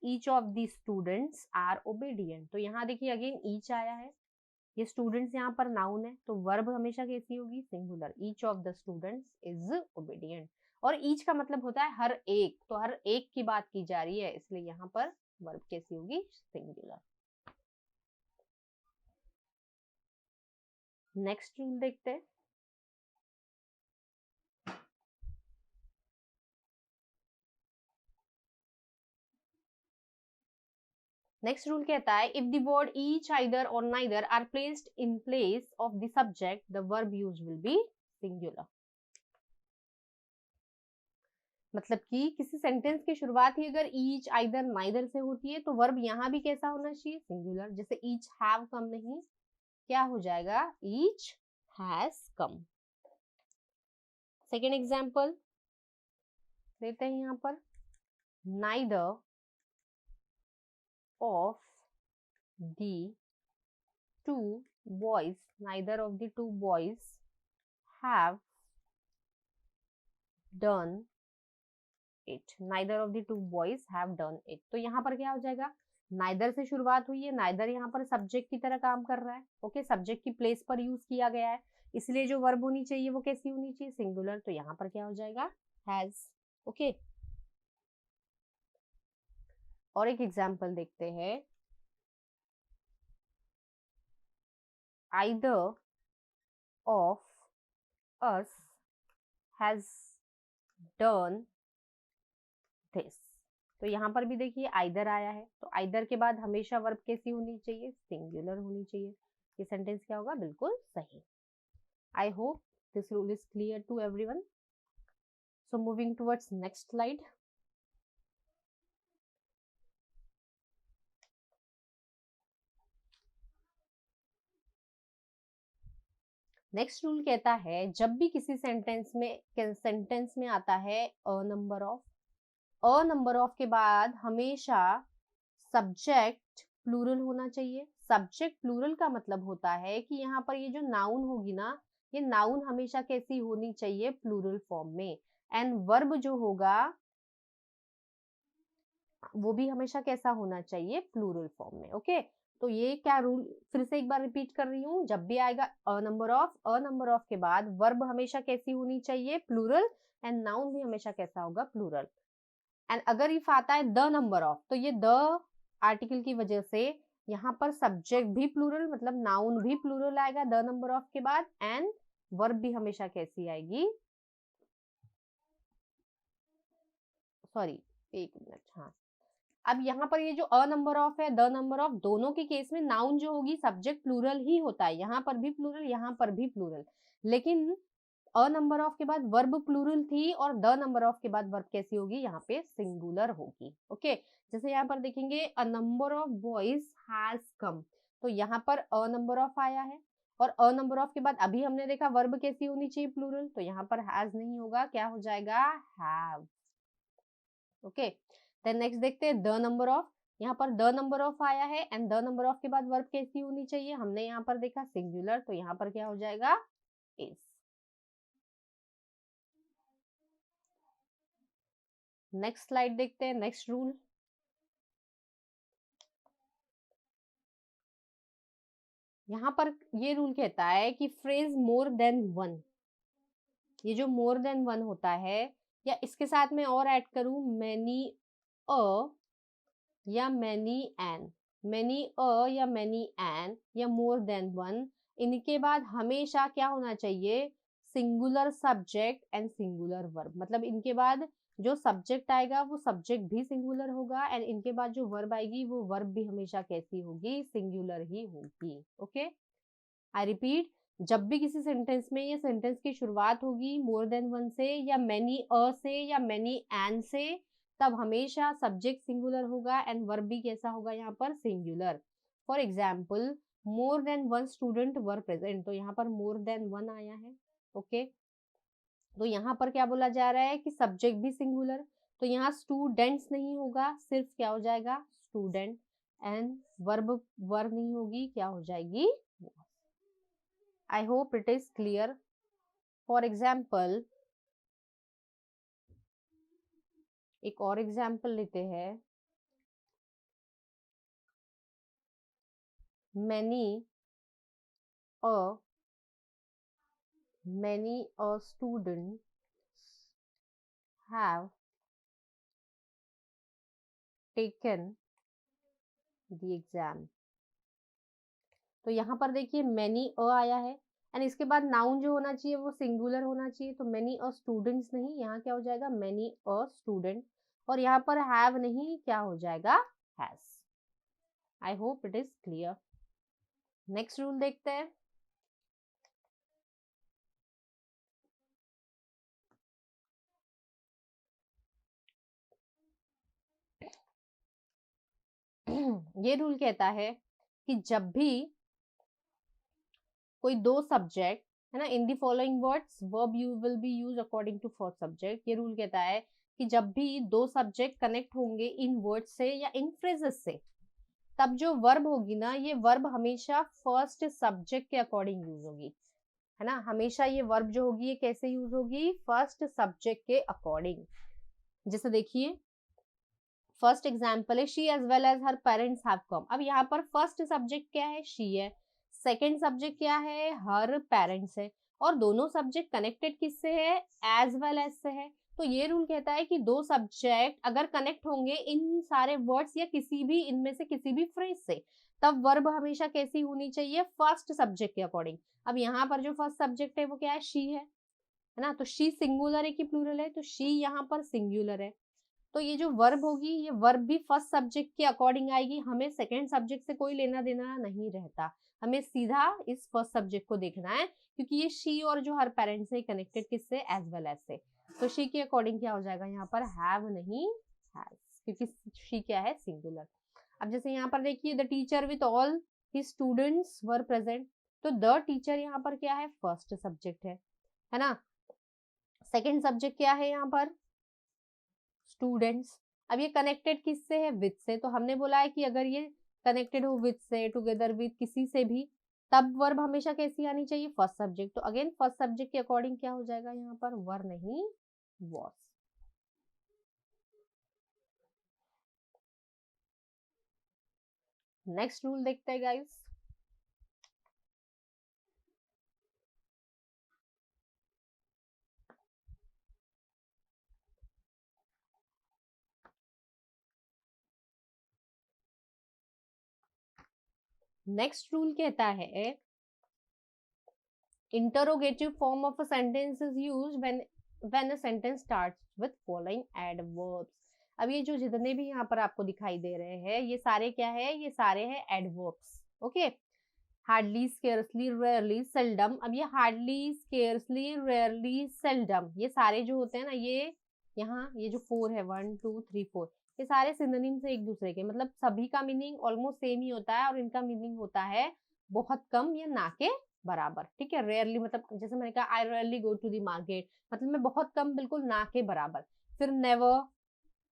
each of the students are obedient। तो यहाँ देखिए अगेन each आया है, ये स्टूडेंट्स यहाँ पर नाउन है, तो वर्ब हमेशा कैसी होगी, singular. each of the students is obedient, और each का मतलब होता है हर एक, तो हर एक की बात की जा रही है, इसलिए यहाँ पर वर्ब कैसी होगी, सिंगुलर। नेक्स्ट रूल देखते हैं। नेक्स्ट रूल कहता है if the word each, either or neither are placed in place of the subject the verb use will be singular. मतलब कि किसी सेंटेंस की शुरुआत ही अगर ईच, आइदर, नाइदर से होती है तो वर्ब यहाँ भी कैसा होना चाहिए, सिंगुलर। जैसे ईच हैव कम नहीं, क्या हो जाएगा, each has come. Second example देते हैं यहाँ पर, neither of the two boys, neither of the two boys have done it, neither of the two boys have done it. तो यहाँ पर क्या हो जाएगा, नाइदर से शुरुआत हुई है, नाइदर यहाँ पर सब्जेक्ट की तरह काम कर रहा है, ओके, सब्जेक्ट की प्लेस पर यूज किया गया है, इसलिए जो वर्ब होनी चाहिए वो कैसी होनी चाहिए, सिंगुलर। तो यहाँ पर क्या हो जाएगा, हैज, ओके। और एक एग्जाम्पल देखते हैं, either of us has done this. तो यहाँ पर भी देखिए आइदर आया है, तो आइदर के बाद हमेशा वर्ब कैसी होनी चाहिए, सिंगुलर होनी चाहिए। ये सेंटेंस क्या होगा, बिल्कुल सही। I hope this rule is clear to everyone. So moving towards next slide. Next rule कहता है जब भी किसी सेंटेंस में आता है a number of, a number of के बाद हमेशा सब्जेक्ट प्लूरल होना चाहिए। सब्जेक्ट प्लूरल का मतलब होता है कि यहाँ पर ये जो नाउन होगी ना, ये नाउन हमेशा कैसी होनी चाहिए, प्लूरल फॉर्म में। एंड वर्ब जो होगा वो भी हमेशा कैसा होना चाहिए, प्लूरल फॉर्म में, ओके। तो ये क्या रूल, फिर से एक बार रिपीट कर रही हूँ, जब भी आएगा अ नंबर ऑफ के बाद वर्ब हमेशा कैसी होनी चाहिए, प्लूरल, एंड नाउन भी हमेशा कैसा होगा, प्लूरल। एंड अगर इफ आता है द नंबर ऑफ, तो ये द आर्टिकल की वजह से यहाँ पर सब्जेक्ट भी प्लूरल, मतलब नाउन भी प्लूरल आएगा द नंबर ऑफ के बाद, एंड वर्ब भी हमेशा कैसी आएगी, सॉरी एक मिनट, हाँ। अब यहाँ पर ये जो अ नंबर ऑफ है, द नंबर ऑफ, दोनों के केस में नाउन जो होगी सब्जेक्ट प्लूरल ही होता है, यहाँ पर भी प्लूरल, यहाँ पर भी प्लूरल। लेकिन अ नंबर ऑफ के बाद वर्ब प्लूरल थी और द नंबर ऑफ के बाद वर्ब कैसी होगी, यहाँ पे सिंगुलर होगी, ओके। जैसे यहाँ पर देखेंगे अ number of boys has come, तो यहाँ पर अ नंबर ऑफ आया है, और अ नंबर ऑफ के बाद अभी हमने देखा वर्ब कैसी होनी चाहिए, प्लूरल, तो यहाँ पर हैज नहीं होगा, क्या हो जाएगा, हैव, ओके। देन नेक्स्ट देखते हैं द नंबर ऑफ, यहाँ पर द नंबर ऑफ आया है, एंड द नंबर ऑफ के बाद वर्ब कैसी होनी चाहिए, हमने यहाँ पर देखा सिंगुलर, तो यहाँ पर क्या हो जाएगा, इज। नेक्स्ट स्लाइड देखते हैं, नेक्स्ट रूल। यहाँ पर ये रूल कहता है कि फ्रेज मोर देन वन, ये जो मोर देन वन होता है, या इसके साथ में और ऐड करूं मैनी अ या मैनी एन, मैनी अ या मैनी एन या मोर देन वन, इनके बाद हमेशा क्या होना चाहिए, singular subject and singular verb. मतलब इनके बाद जो सब्जेक्ट आएगा वो सब्जेक्ट भी सिंगुलर होगा, एंड इनके बाद जो वर्ब आएगी वो वर्ब भी हमेशा कैसी होगी, सिंगुलर ही होगी, ओके। आई रिपीट, जब भी किसी सेंटेंस में या सेंटेंस की शुरुआत होगी मोर देन वन से या मैनी अ से या मैनी एन से, तब हमेशा सब्जेक्ट सिंगुलर होगा एंड वर्ब भी कैसा होगा, यहाँ पर singular. For example, more than one student were present, तो यहाँ पर मोर देन वन आया है, ओके। तो यहाँ पर क्या बोला जा रहा है कि सब्जेक्ट भी सिंगुलर, तो यहाँ स्टूडेंट्स नहीं होगा, सिर्फ क्या हो जाएगा, स्टूडेंट, एंड वर्ब वर्ब नहीं होगी, क्या हो जाएगी, I hope it is clear. For example, एक और एग्जाम्पल लेते हैं, many a students have taken the exam। तो यहाँ पर देखिए many a आया है, एंड इसके बाद नाउन जो होना चाहिए वो सिंगुलर होना चाहिए, तो many a students नहीं, यहाँ क्या हो जाएगा, many a student, और यहाँ पर have नहीं, क्या हो जाएगा, has। I hope it is clear. Next rule देखते हैं। ये रूल कहता है कि जब भी कोई दो सब्जेक्ट है ना, in the following words verb you will be use according to first subject. ये रूल कहता है कि जब भी दो सब्जेक्ट कनेक्ट होंगे इन वर्ड से या इन फ्रेजेस से, तब जो वर्ब होगी ना, ये वर्ब हमेशा फर्स्ट सब्जेक्ट के अकॉर्डिंग यूज होगी, है ना। हमेशा ये वर्ब जो होगी ये कैसे यूज होगी, फर्स्ट सब्जेक्ट के अकॉर्डिंग। जैसे देखिए फर्स्ट एग्जाम्पल है she as well as her parents have come. अब यहाँ पर फर्स्ट सब्जेक्ट क्या है, शी है, सेकेंड सब्जेक्ट क्या है, हर पेरेंट्स है, और दोनों सब्जेक्ट कनेक्टेड किससे है, एज वेल एज से है। तो ये रूल कहता है कि दो सब्जेक्ट अगर कनेक्ट होंगे इन सारे वर्ड्स या किसी भी इनमें से किसी भी फ्रेज से, तब वर्ब हमेशा कैसी होनी चाहिए, फर्स्ट सब्जेक्ट के अकॉर्डिंग। अब यहाँ पर जो फर्स्ट सब्जेक्ट है वो क्या है, शी है ना। तो शी सिंगुलर है कि प्लूरल है, तो शी यहाँ पर सिंगुलर है। तो ये जो वर्ब होगी ये वर्ब भी फर्स्ट सब्जेक्ट के अकॉर्डिंग आएगी, हमें सेकंड सब्जेक्ट से कोई लेना देना नहीं रहता, हमें सीधा इस फर्स्ट सब्जेक्ट को देखना है, क्योंकि ये शी और जो हर पेरेंट से कनेक्टेड किससे, एज वेल एज से। तो शी के अकॉर्डिंग क्या हो जाएगा यहाँ पर, हैव नहीं हैज, क्योंकि शी क्या है, सिंगुलर। अब जैसे यहाँ पर देखिए the teacher with all his students were present, तो द टीचर यहाँ पर क्या है, फर्स्ट सब्जेक्ट है ना। सेकेंड सब्जेक्ट क्या है यहाँ पर, स्टूडेंट्स। अब ये कनेक्टेड किससे है, विद से, तो हमने बोला है कि अगर ये कनेक्टेड हो विद से, टुगेदर विद, किसी से भी, तब वर्ब हमेशा कैसी आनी चाहिए, फर्स्ट सब्जेक्ट। तो अगेन फर्स्ट सब्जेक्ट के अकॉर्डिंग क्या हो जाएगा यहाँ पर, वर नहीं वॉज। नेक्स्ट रूल देखते हैं गाइस। नेक्स्ट रूल कहता है interrogative form of a sentence is used when a sentence starts with following adverbs। अब ये जो जितने भी यहाँ पर आपको दिखाई दे रहे हैं ये सारे क्या है, ये सारे हैं adverbs. Okay, hardly, scarcely, rarely, seldom. अब ये हार्डली, स्केर्सली, रेयरली, सेल्डम, ये सारे जो होते हैं ना, ये यहाँ ये जो 4 है, 1 2 3 4, ये सारे सिनोनिम्स है एक दूसरे के, मतलब सभी का मीनिंग ऑलमोस्ट सेम ही होता है, और इनका मीनिंग होता है बहुत कम या ना के बराबर। ठीक है, रेयरली मतलब जैसे मैंने कहा I rarely go to the market, मतलब मैं बहुत कम, बिल्कुल ना के बराबर। फिर नेवर,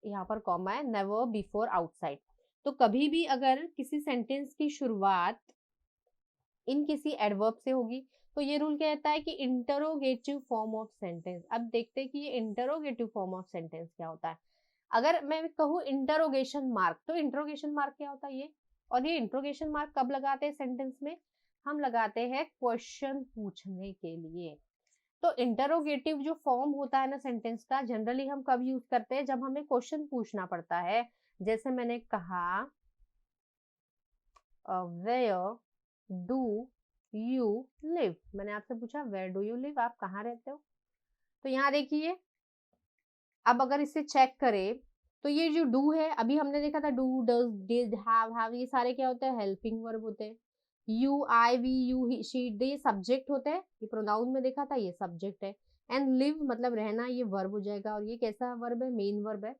यहाँ पर कॉमा है, नेवर बिफोर आउटसाइड। तो कभी भी अगर किसी सेंटेंस की शुरुआत इन किसी एडवर्ब से होगी, तो ये रूल कहता है कि इंटरोगेटिव फॉर्म ऑफ सेंटेंस। अब देखते हैं कि ये इंटरोगेटिव फॉर्म ऑफ सेंटेंस क्या होता है। अगर मैं कहूँ इंटरोगेशन मार्क, तो इंटरोगेशन मार्क क्या होता है ये, और ये इंटरोगेशन मार्क कब लगाते हैं सेंटेंस में, हम लगाते हैं क्वेश्चन पूछने के लिए। तो इंटरोगेटिव जो फॉर्म होता है ना सेंटेंस का, जनरली हम कब यूज करते हैं, जब हमें क्वेश्चन पूछना पड़ता है। जैसे मैंने कहा वेयर डू यू लिव, मैंने आपसे पूछा वेयर डू यू लिव, आप कहाँ रहते हो। तो यहाँ देखिए अब अगर इसे चेक करें तो ये जो डू है, अभी हमने देखा था डू, डज, डिड, हैव, ये सारे क्या होते हैं, हेल्पिंग वर्ब होते हैं। You, I, we, you, he, she, ये सब्जेक्ट होते हैं, ये प्रोनाउन में देखा था, ये सब्जेक्ट है। एंड लिव मतलब रहना, ये वर्ब हो जाएगा, और ये कैसा वर्ब है, मेन वर्ब है।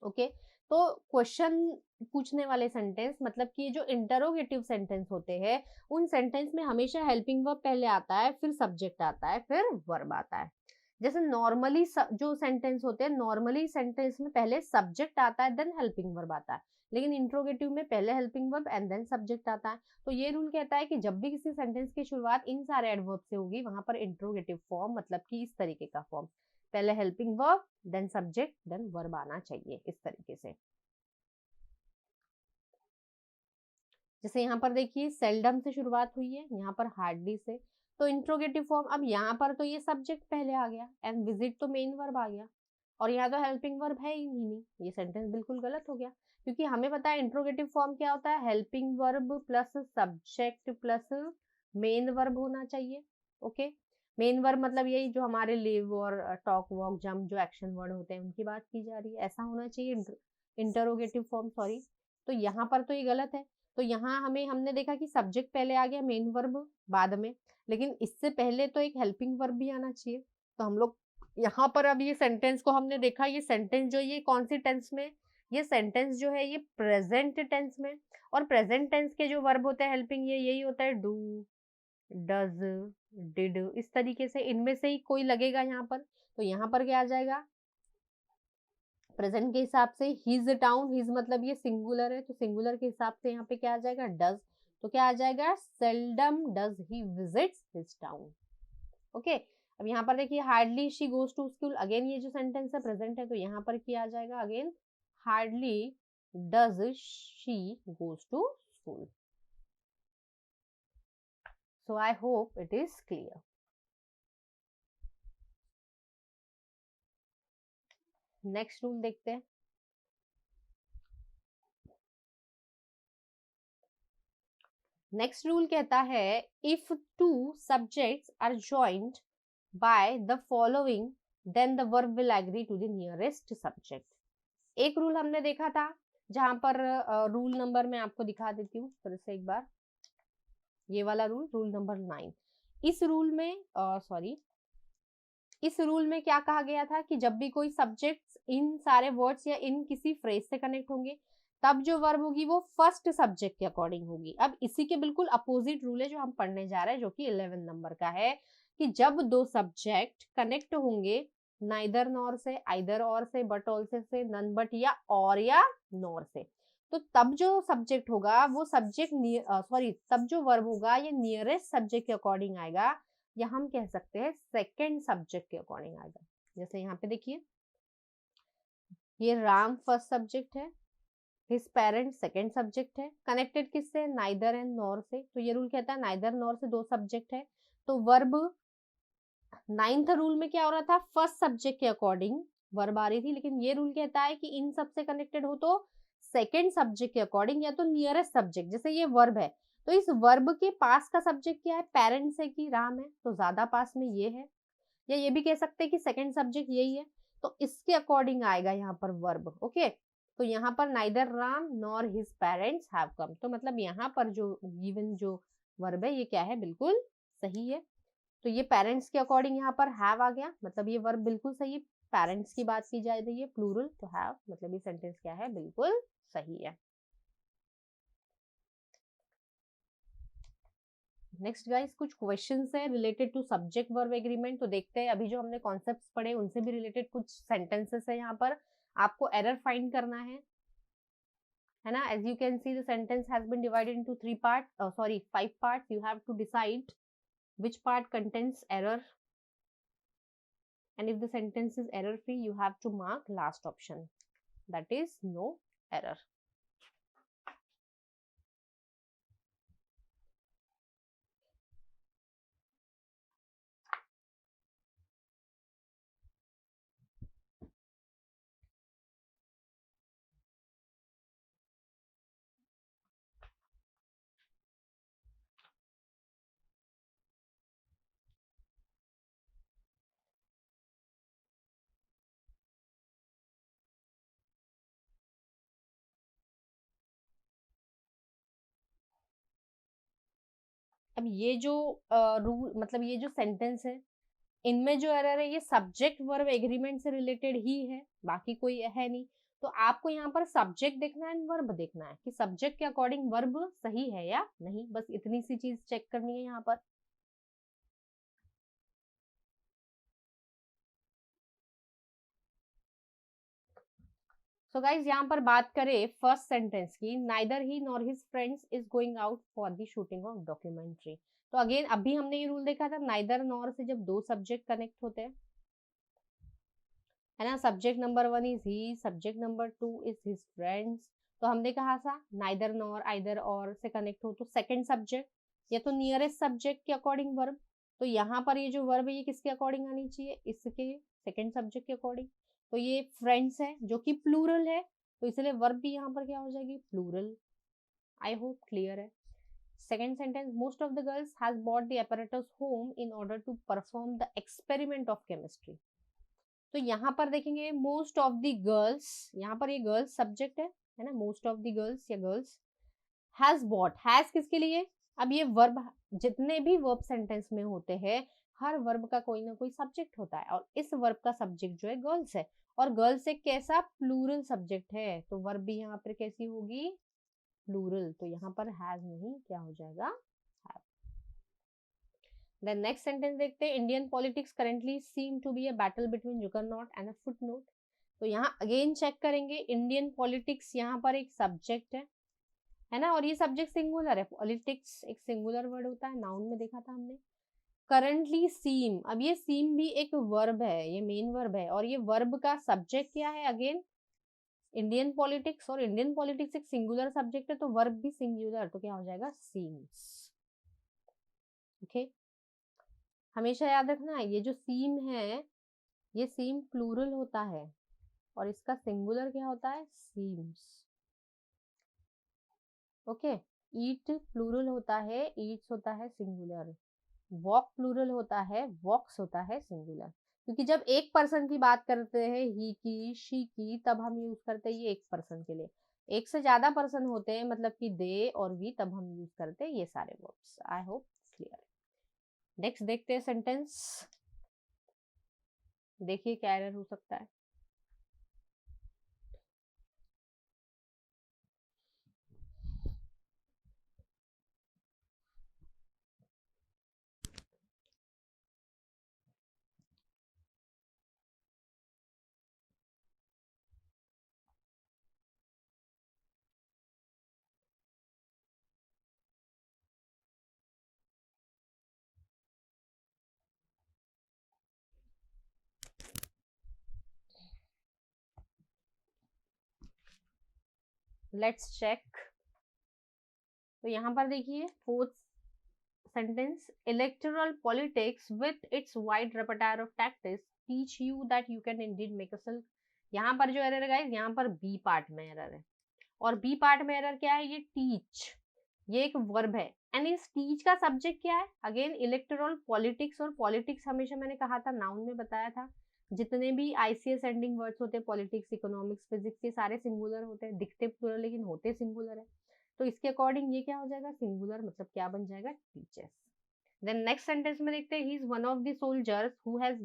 ओके, तो क्वेश्चन पूछने वाले सेंटेंस, मतलब कि जो इंटरोगेटिव सेंटेंस होते हैं, उन सेंटेंस में हमेशा हेल्पिंग वर्ब पहले आता है, फिर सब्जेक्ट आता है, फिर वर्ब आता है। जैसे नॉर्मली जो सेंटेंस होते हैं, नॉर्मली सेंटेंस में पहले सब्जेक्ट आता है, देन हेल्पिंग वर्ब आता है, लेकिन इंट्रोगेटिव में पहले helping verb and then subject आता है। तो ये रूल कहता है कि जब भी किसी सेंटेंस की शुरुआत इन सारे एडवर्ब से होगी, वहां पर इंट्रोगेटिव फॉर्म, मतलब कि इस तरीके का फॉर्म, पहले helping verb, then subject, then verb आना चाहिए, इस तरीके से। जैसे यहाँ पर देखिए सेल्डम से शुरुआत हुई है, यहाँ पर हार्डली से, तो इंट्रोगेटिव फॉर्म। अब यहाँ पर तो ये सब्जेक्ट पहले आ गया एंड विजिट तो मेन वर्ब आ गया, और यहाँ तो हेल्पिंग वर्ब है ही नहीं, ये सेंटेंस बिल्कुल गलत हो गया, क्योंकि हमें पता है इंट्रोगेटिव फॉर्म क्या होता है, helping verb plus subject plus main verb होना चाहिए। ओके, मेन वर्ब मतलब यही जो हमारे लिव और टॉक, वॉक, जंप, जो एक्शन वर्ड होते हैं उनकी बात की जा रही है, ऐसा होना चाहिए इंटरोगेटिव फॉर्म, सॉरी। तो यहाँ पर तो ये गलत है। तो यहाँ हमने देखा कि सब्जेक्ट पहले आ गया, मेन वर्ब बाद में, लेकिन इससे पहले तो एक हेल्पिंग वर्ब भी आना चाहिए। तो हम लोग यहाँ पर अब ये सेंटेंस को हमने देखा, ये सेंटेंस जो ये कौन सी टेंस में, ये सेंटेंस जो है ये प्रेजेंट टेंस में, और प्रेजेंट टेंस के जो वर्ब होते हैं हेल्पिंग, ये यही होता है डू, डज, डिड, इस तरीके से इनमें से ही कोई लगेगा यहाँ पर। तो यहाँ पर क्या आ जाएगा, प्रेजेंट के हिसाब से हिज टाउन, हिज मतलब ये सिंगुलर है, तो सिंगुलर के हिसाब से यहाँ पे क्या आ जाएगा, डज। तो क्या आ जाएगा, seldom does he visits his town. Okay, अब यहाँ पर देखिए hardly she goes to school, again ये जो सेंटेंस है प्रेजेंट है, तो यहाँ पर क्या आ जाएगा, again hardly does she goes to school. So I hope it is clear. Next rule देखते हैं। नेक्स्ट रूल कहता है if two subjects are joined by the following then the verb will agree to the nearest subject. एक रूल हमने देखा था जहां पर रूल नंबर मैं आपको दिखा देती हूँ फिर से एक बार, ये वाला रूल, रूल नंबर 9। इस रूल में इस रूल में क्या कहा गया था कि जब भी कोई सब्जेक्ट इन सारे वर्ड्स या इन किसी फ्रेज से कनेक्ट होंगे तब जो वर्ब होगी वो फर्स्ट सब्जेक्ट के अकॉर्डिंग होगी। अब इसी के बिल्कुल अपोजिट रूल है जो हम पढ़ने जा रहे हैं, जो कि 11 नंबर का है कि जब दो सब्जेक्ट कनेक्ट होंगे नाइदर नॉर से, आइदर और से, बट ऑल्सो से, नन बट या और या नॉर से, तो तब जो सब्जेक्ट होगा वो तब जो वर्ब होगा ये नियरेस्ट सब्जेक्ट के अकॉर्डिंग आएगा, या हम कह सकते हैं सेकंड सब्जेक्ट के अकॉर्डिंग आएगा। जैसे यहाँ पे देखिए ये राम फर्स्ट सब्जेक्ट है, हिज पेरेंट सेकंड सब्जेक्ट है, कनेक्टेड किससे, नाइदर एंड नॉर से। तो ये रूल कहता है नाइदर नॉर से दो सब्जेक्ट है, तो वर्ब 9th रूल में क्या हो रहा था, फर्स्ट सब्जेक्ट के अकॉर्डिंग वर्ब आ रही थी, लेकिन ये रूल कहता है कि इन सब से कनेक्टेड हो तो सेकंड सब्जेक्ट के अकॉर्डिंग या तो नियरेस्ट सब्जेक्ट। जैसे ये वर्ब है तो इस वर्ब के पास का सब्जेक्ट क्या है, पेरेंट्स है कि राम है, तो ज्यादा पास में ये है, या ये भी कह सकते हैं कि सेकंड सब्जेक्ट यही है, तो इसके अकॉर्डिंग आएगा यहाँ पर वर्ब। ओके, तो यहाँ पर neither Ram nor his parents have कम, तो मतलब यहाँ पर जो गिवन जो वर्ब है ये क्या है, बिल्कुल सही है। तो ये पेरेंट्स के अकॉर्डिंग यहाँ पर हैव आ गया, मतलब ये वर्ब बिल्कुल सही है, पेरेंट्स की बात की जा रही है प्लूरल, तो हैव मतलब ये सेंटेंस क्या है, बिल्कुल सही है। नेक्स्ट गाइस कुछ क्वेश्चंस है related to subject verb agreement, तो देखते हैं अभी जो हमने कॉन्सेप्ट्स पढ़े उनसे भी रिलेटेड कुछ सेंटेंसेस है, यहाँ पर आपको एरर फाइंड करना है ना। As you can see the sentence has been divided into 5 parts, you have to decide which part contains error, and if the sentence is error free you have to mark last option, that is no error. अब ये जो रूल मतलब ये जो सेंटेंस है इनमें जो एरर है ये सब्जेक्ट वर्ब एग्रीमेंट से रिलेटेड ही है, बाकी कोई है नहीं। तो आपको यहाँ पर सब्जेक्ट देखना है, वर्ब देखना है कि सब्जेक्ट के अकॉर्डिंग वर्ब सही है या नहीं, बस इतनी सी चीज चेक करनी है यहाँ पर। सो गाइज यहाँ पर बात करें फर्स्ट सेंटेंस की, neither he nor his friends is going out for the shooting of documentary. तो अगेन अभी हमने ये रूल देखा था नाइदर नॉर से जब दो सब्जेक्ट कनेक्ट होते हैं, है ना, subject number 1 is he, subject number 2 is his friends, तो हमने कहा था नाइदर नॉर आइदर और से कनेक्ट हो तो सेकंड सब्जेक्ट या तो नियरेस्ट सब्जेक्ट के अकॉर्डिंग वर्ब। तो यहाँ पर ये जो वर्ब है ये किसके अकॉर्डिंग आनी चाहिए, इसके सेकंड सब्जेक्ट के अकॉर्डिंग। तो ये फ्रेंड्स है जो कि प्लूरल है, तो इसलिए वर्ब भी यहाँ पर क्या हो जाएगी, प्लूरल। आई होप क्लियर है। Second sentence, most of the girls has bought the apparatus home in order to perform the experiment of chemistry. तो यहाँ पर देखेंगे मोस्ट ऑफ द गर्ल्स, यहाँ पर ये गर्ल्स सब्जेक्ट है, है ना, मोस्ट ऑफ द गर्ल्स या गर्ल्स। हैज बॉट, हैज किसके लिए, अब ये वर्ब, जितने भी वर्ब सेंटेंस में होते हैं हर वर्ब का कोई ना कोई सब्जेक्ट होता है, और इस वर्ब का सब्जेक्ट जो है गर्ल्स है, और गर्ल्स एक कैसा प्लूरल सब्जेक्ट है, तो वर्ब भी यहाँ पर कैसी होगी, प्लूरल, तो यहाँ पर हैज नहीं, क्या हो जाएगा, हैव। देन नेक्स्ट सेंटेंस देखते हैं, Indian politics currently seem to be a battle between juggernaut and a footnote. तो यहाँ अगेन चेक करेंगे, इंडियन पॉलिटिक्स यहाँ पर एक सब्जेक्ट है ना, और ये सब्जेक्ट सिंगुलर है, पॉलिटिक्स एक सिंगुलर वर्ड होता है, नाउन में देखा था हमने। करंटली सीम, अब ये सीम भी एक वर्ब है, ये मेन वर्ब है, और ये वर्ब का सब्जेक्ट क्या है, अगेन इंडियन पॉलिटिक्स, और इंडियन पॉलिटिक्स एक सिंगुलर सब्जेक्ट है, तो वर्ब भी सिंगुलर, तो क्या हो जाएगा, सीम्स। ओके, हमेशा याद रखना ये जो सीम है, ये सीम प्लूरल होता है, और इसका सिंगुलर क्या होता है, सीम्स। ओके, ईट प्लूरल होता है, ईट्स होता है सिंगुलर, वॉक प्लूरल होता है, वॉक्स होता है सिंगुलर, क्योंकि जब एक पर्सन की बात करते हैं, ही की, शी की, तब हम यूज करते हैं ये एक पर्सन के लिए, एक से ज्यादा पर्सन होते हैं मतलब कि दे और वी, तब हम यूज करते हैं ये सारे words. I hope clear. Next देखते हैं सेंटेंस, देखिए क्या एरर हो सकता है। Let's check. तो यहाँ पर देखिए fourth sentence, electoral politics with its wide रेpertoire of tactics teach you that you can indeed make a self. यहाँ पर जो एरर है गाइस, यहाँ पर बी पार्ट में एरर है, और बी पार्ट में एरर क्या है, ये टीच, ये एक वर्ब है, एंड इस टीच का सब्जेक्ट क्या है, अगेन इलेक्टोरल पॉलिटिक्स, और पॉलिटिक्स हमेशा मैंने कहा था नाउन में बताया था, जितने भी आईसीएस एंडिंग वर्ड्स होते हैं, पॉलिटिक्स, इकोनॉमिक्स, फिजिक्स, ये सारे सिंगुलर होते हैं, दिखते प्लूरल लेकिन होते सिंगुलर है, तो इसके अकॉर्डिंग ये क्या हो जाएगा, सिंगुलर, मतलब क्या बन जाएगा, टीचर्स। देन नेक्स्ट सेंटेंस में देखते हैं, he is one of the soldiers who has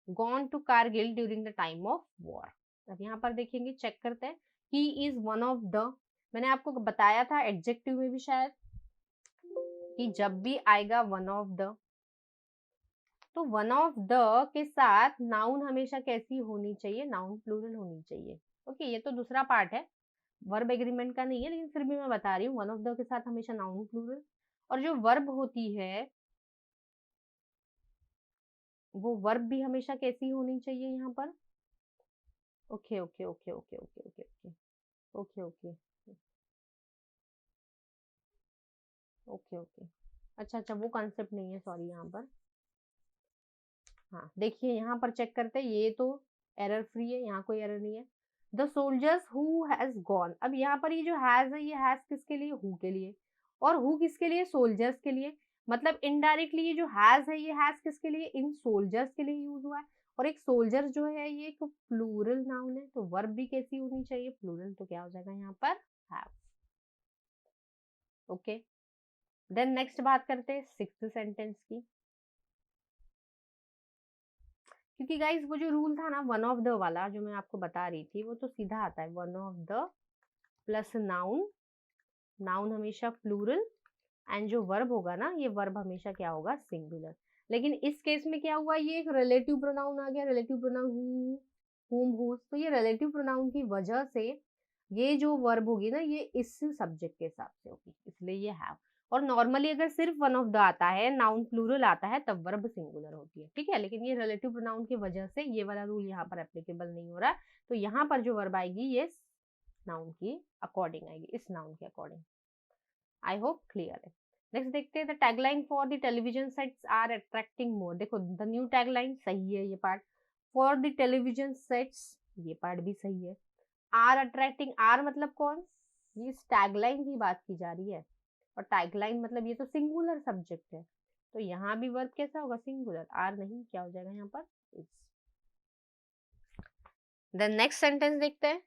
gone to Kargil during the time of war. अब यहाँ पर देखेंगे, चेक करते हैं, he is one of the, मैंने आपको बताया था एडजेक्टिव में भी शायद, कि जब भी आएगा वन ऑफ द, तो वन ऑफ द के साथ नाउन हमेशा कैसी होनी चाहिए, नाउन प्लूरल होनी चाहिए। ओके, ये तो दूसरा पार्ट है, वर्ब एग्रीमेंट का नहीं है, लेकिन फिर भी मैं बता रही हूँ, वन ऑफ द के साथ हमेशा नाउन प्लूरल, और जो वर्ब होती है वो वर्ब भी हमेशा कैसी होनी चाहिए यहाँ पर। Okay okay okay okay okay okay okay okay okay okay okay, अच्छा अच्छा, वो कॉन्सेप्ट नहीं है, सॉरी यहाँ पर। हाँ देखिए, यहाँ पर चेक करते हैं, ये तो एरर फ्री है, यहाँ कोई एरर नहीं है। The soldiers who has gone, अब यहाँ पर ये जो हैज है, ये हैज किसके लिए, हु के लिए, और हु किसके लिए, सोल्जर्स के लिए, मतलब इनडायरेक्टली ये जो हैज है, ये हैज किसके लिए, इन सोल्जर्स के लिए यूज हुआ है, और एक सोल्जर जो है ये एक प्लूरल नाउन है, तो वर्ब भी कैसी होनी चाहिए, प्लूरल, तो क्या हो जाएगा यहाँ पर, हैव। ओके, देन नेक्स्ट बात करते हैं सिक्स्थ सेंटेंस की, क्योंकि गाइज वो जो रूल था ना वन ऑफ द वाला, जो मैं आपको बता रही थी, वो तो सीधा आता है, one of the plus noun, noun हमेशा प्लूरल, एंड जो वर्ब होगा ना, ये वर्ब हमेशा क्या होगा, सिंगुलर। लेकिन इस केस में क्या हुआ, ये एक रिलेटिव प्रोनाउन आ गया, रिलेटिव प्रोनाउन हु, हुम, हुज, तो ये रिलेटिव प्रोनाउन की वजह से ये जो वर्ब होगी ना, ये इस सब्जेक्ट के हिसाब से होगी, इसलिए ये हैव। और नॉर्मली अगर सिर्फ वन ऑफ द आता है, नाउन प्लूरल आता है, तब वर्ब सिंगुलर होती है, ठीक है, लेकिन ये रिलेटिव प्रोनाउन की वजह से ये वाला रूल यहाँ पर एप्लीकेबल नहीं हो रहा, तो यहाँ पर जो वर्ब आएगी ये नाउन की अकॉर्डिंग आएगी, इस नाउन के अकॉर्डिंग। आई होप क्लियर है। नेक्स्ट देखते हैं, the tagline for the television sets are attracting more, देखो द न्यू टैगलाइन सही है, ये part, for the television sets, ये पार्ट भी सही है, आर अट्रैक्टिंग, आर मतलब कौन, ये टैगलाइन की बात की जा रही है, और टैगलाइन मतलब ये तो सिंगुलर सब्जेक्ट है, तो यहाँ भी वर्ब कैसा होगा, सिंगुलर, आर नहीं, क्या हो जाएगा यहाँ पर, इज। देन नेक्स्ट सेंटेंस देखते हैं,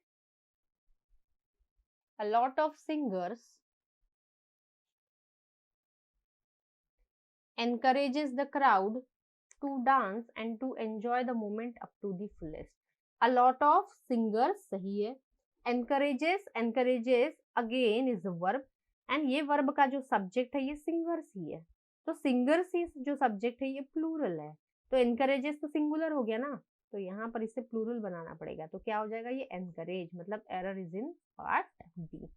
a lot of singers encourages the crowd to dance and to enjoy the moment up to the fullest. A lot of singers, सही है. encourages again is a verb, and ये verb का जो subject है ये singers ही है. तो singers ही जो subject है ये plural है. तो encourages तो singular हो गया ना, तो यहाँ पर इसे plural बनाना पड़ेगा. तो क्या हो जाएगा ये encourage, मतलब error is in part B.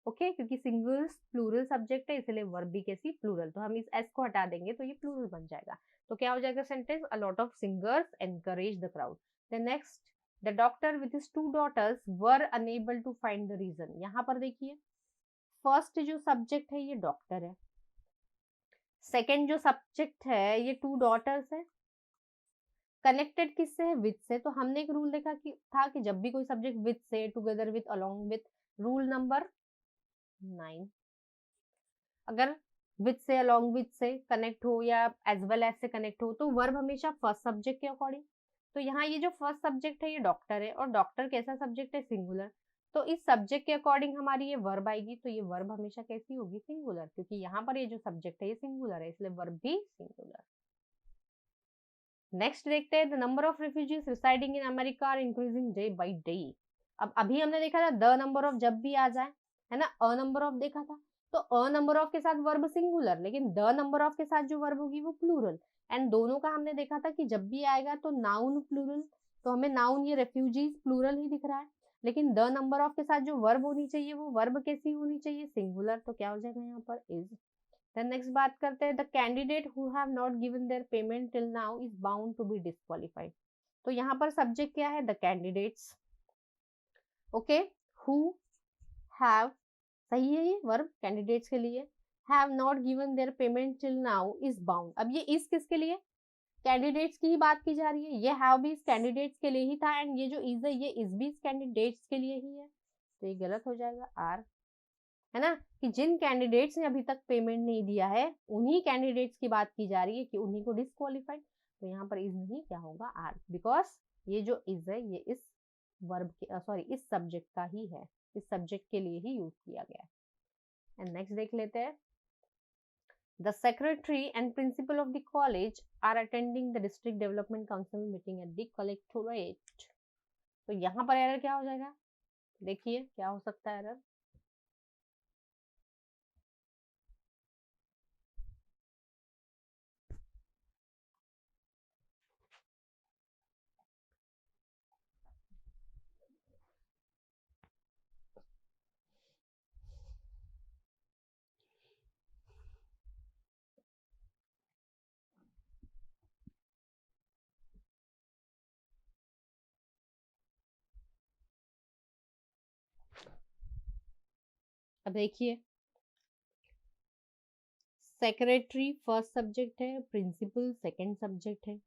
Okay क्योंकि सिंगल प्लूरल सब्जेक्ट है इसलिए वर्ब भी कैसी प्लूरल, तो हम इस एस को हटा देंगे तो ये प्लूरल बन जाएगा. तो क्या हो जाएगा sentence, a lot of singers encourage the crowd. The next, the doctor with his 2 daughters were unable to find the reason. यहाँ पर देखिए फर्स्ट जो सब्जेक्ट है ये डॉक्टर है, सेकेंड जो सब्जेक्ट है ये 2 daughters है. कनेक्टेड किससे है, विथ से. तो हमने एक रूल देखा कि था कि जब भी कोई सब्जेक्ट विथ से, together with, along with, rule number 9. अगर विथ से, अलोंग विथ से कनेक्ट हो या एज वेल एज से कनेक्ट हो तो वर्ब हमेशा फर्स्ट सब्जेक्ट के अकॉर्डिंग. तो यहाँ ये जो फर्स्ट सब्जेक्ट है ये डॉक्टर है और डॉक्टर कैसा सब्जेक्ट है, सिंगुलर. तो इस सब्जेक्ट के अकॉर्डिंग हमारी ये वर्ब आएगी. तो ये वर्ब हमेशा कैसी होगी, सिंगुलर, क्योंकि यहाँ पर ये जो सब्जेक्ट है ये सिंगुलर है इसलिए वर्ब भी सिंगुलर. नेक्स्ट देखते हैं, the number of refugees residing in America are increasing day by day. अब अभी हमने देखा था द नंबर ऑफ जब भी आ जाए है ना, अ नंबर ऑफ देखा था. तो अ नंबर ऑफ के साथ वर्ब सिंगुलर, लेकिन द नंबर ऑफ के साथ जो वर्ब होगी वो प्लूरल. एंड दोनों का हमने देखा था कि जब भी आएगा तो नाउन प्लूरल. तो हमें नाउन ये रेफ्यूजीज प्लूरल ही दिख रहा है, लेकिन द नंबर ऑफ के साथ जो वर्ब होनी चाहिए वो वर्ब कैसी होनी चाहिए, सिंगुलर. तो क्या हो जाएगा यहाँ पर, इज. देन नेक्स्ट बात करते हैं, the candidate who have not given their payment till now is bound to be disqualified. तो यहाँ पर सब्जेक्ट क्या है, the candidates. Okay, who have सही है ये वर्ब कैंडिडेट्स के लिए. Have not given their payment till now is bound. अब ये इस किसके लिए, कैंडिडेट्स की ही बात की जा रही है. ये हैव भी इस कैंडिडेट्स के लिए ही था एंड ये जो इज है ये इज भी इस कैंडिडेट्स के लिए ही है. तो ये गलत हो जाएगा, आर है ना, कि जिन कैंडिडेट्स ने अभी तक पेमेंट नहीं दिया है उन्हीं कैंडिडेट्स की बात की जा रही है कि उन्हीं को डिस्क्वालिफाइड. तो यहाँ पर इज नहीं, क्या होगा, आर, बिकॉज ये जो इज है ये इस वर्ब के सॉरी इस सब्जेक्ट का ही है, इस सब्जेक्ट के लिए ही यूज किया गया है. एंड नेक्स्ट देख लेते हैं, the secretary and principal of the college are attending the district development council meeting at the collectorate. तो यहाँ पर एरर क्या हो जाएगा, देखिए क्या हो सकता है एरर. अब देखिए सेक्रेटरी फर्स्ट सब्जेक्ट है, प्रिंसिपल सेकंड सब्जेक्ट है.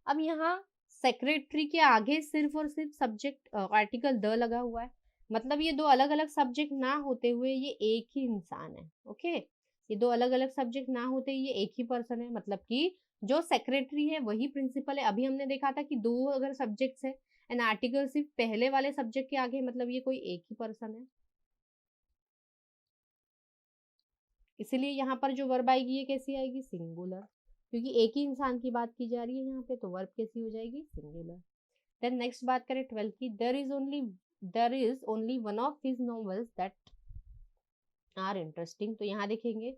अब यहाँ सेक्रेटरी के आगे सिर्फ और सिर्फ सब्जेक्ट आर्टिकल द लगा हुआ है, मतलब ये दो अलग अलग सब्जेक्ट ना होते हुए ये एक ही इंसान है. ओके, ये दो अलग अलग सब्जेक्ट ना होते ये एक ही पर्सन है, मतलब कि जो सेक्रेटरी है वही प्रिंसिपल है. अभी हमने देखा था कि दो अगर सब्जेक्ट्स है एंड आर्टिकल सिर्फ पहले वाले सब्जेक्ट के आगे, मतलब ये कोई एक ही पर्सन है. इसीलिए यहाँ पर जो वर्ब आएगी ये कैसी आएगी, सिंगुलर, क्योंकि एक ही इंसान की बात की जा रही है यहाँ पे, तो वर्ब कैसी हो जाएगी, सिंगुलर. देन नेक्स्ट बात करें 12 की, there is only one of his novels that are interesting. तो यहाँ देखेंगे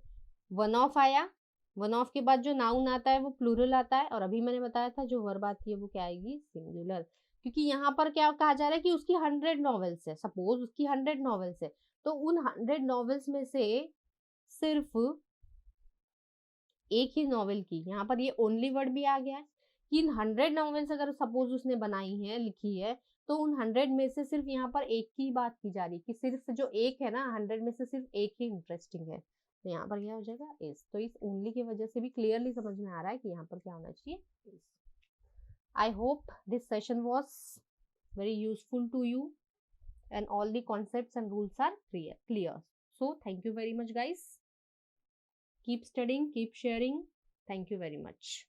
वन ऑफ आया, वन ऑफ के बाद जो नाउन आता है वो प्लूरल आता है, और अभी मैंने बताया था जो वर्ब आती है वो क्या आएगी, सिंगुलर. क्योंकि यहाँ पर क्या कहा जा रहा है कि उसकी 100 नॉवेल्स है, सपोज उसकी 100 नॉवेल्स है, तो उन 100 नॉवेल्स में से सिर्फ एक ही नॉवेल की, यहाँ पर ये ओनली वर्ड भी आ गया है कि इन 100 नॉवेल्स अगर सपोज उसने बनाई है, लिखी है, तो उन 100 में से सिर्फ यहाँ पर एक की बात की जा रही है कि सिर्फ जो एक है ना 100 में से सिर्फ एक ही इंटरेस्टिंग है. तो यहाँ पर क्या हो जाएगा, इज. तो इस ओनली की वजह से भी क्लियरली समझ में आ रहा है कि यहाँ पर क्या होना चाहिए, is. I hope this session was very useful to you and all the concepts and rules are clear. So thank you very much guys. Keep studying, keep sharing. Thank you very much.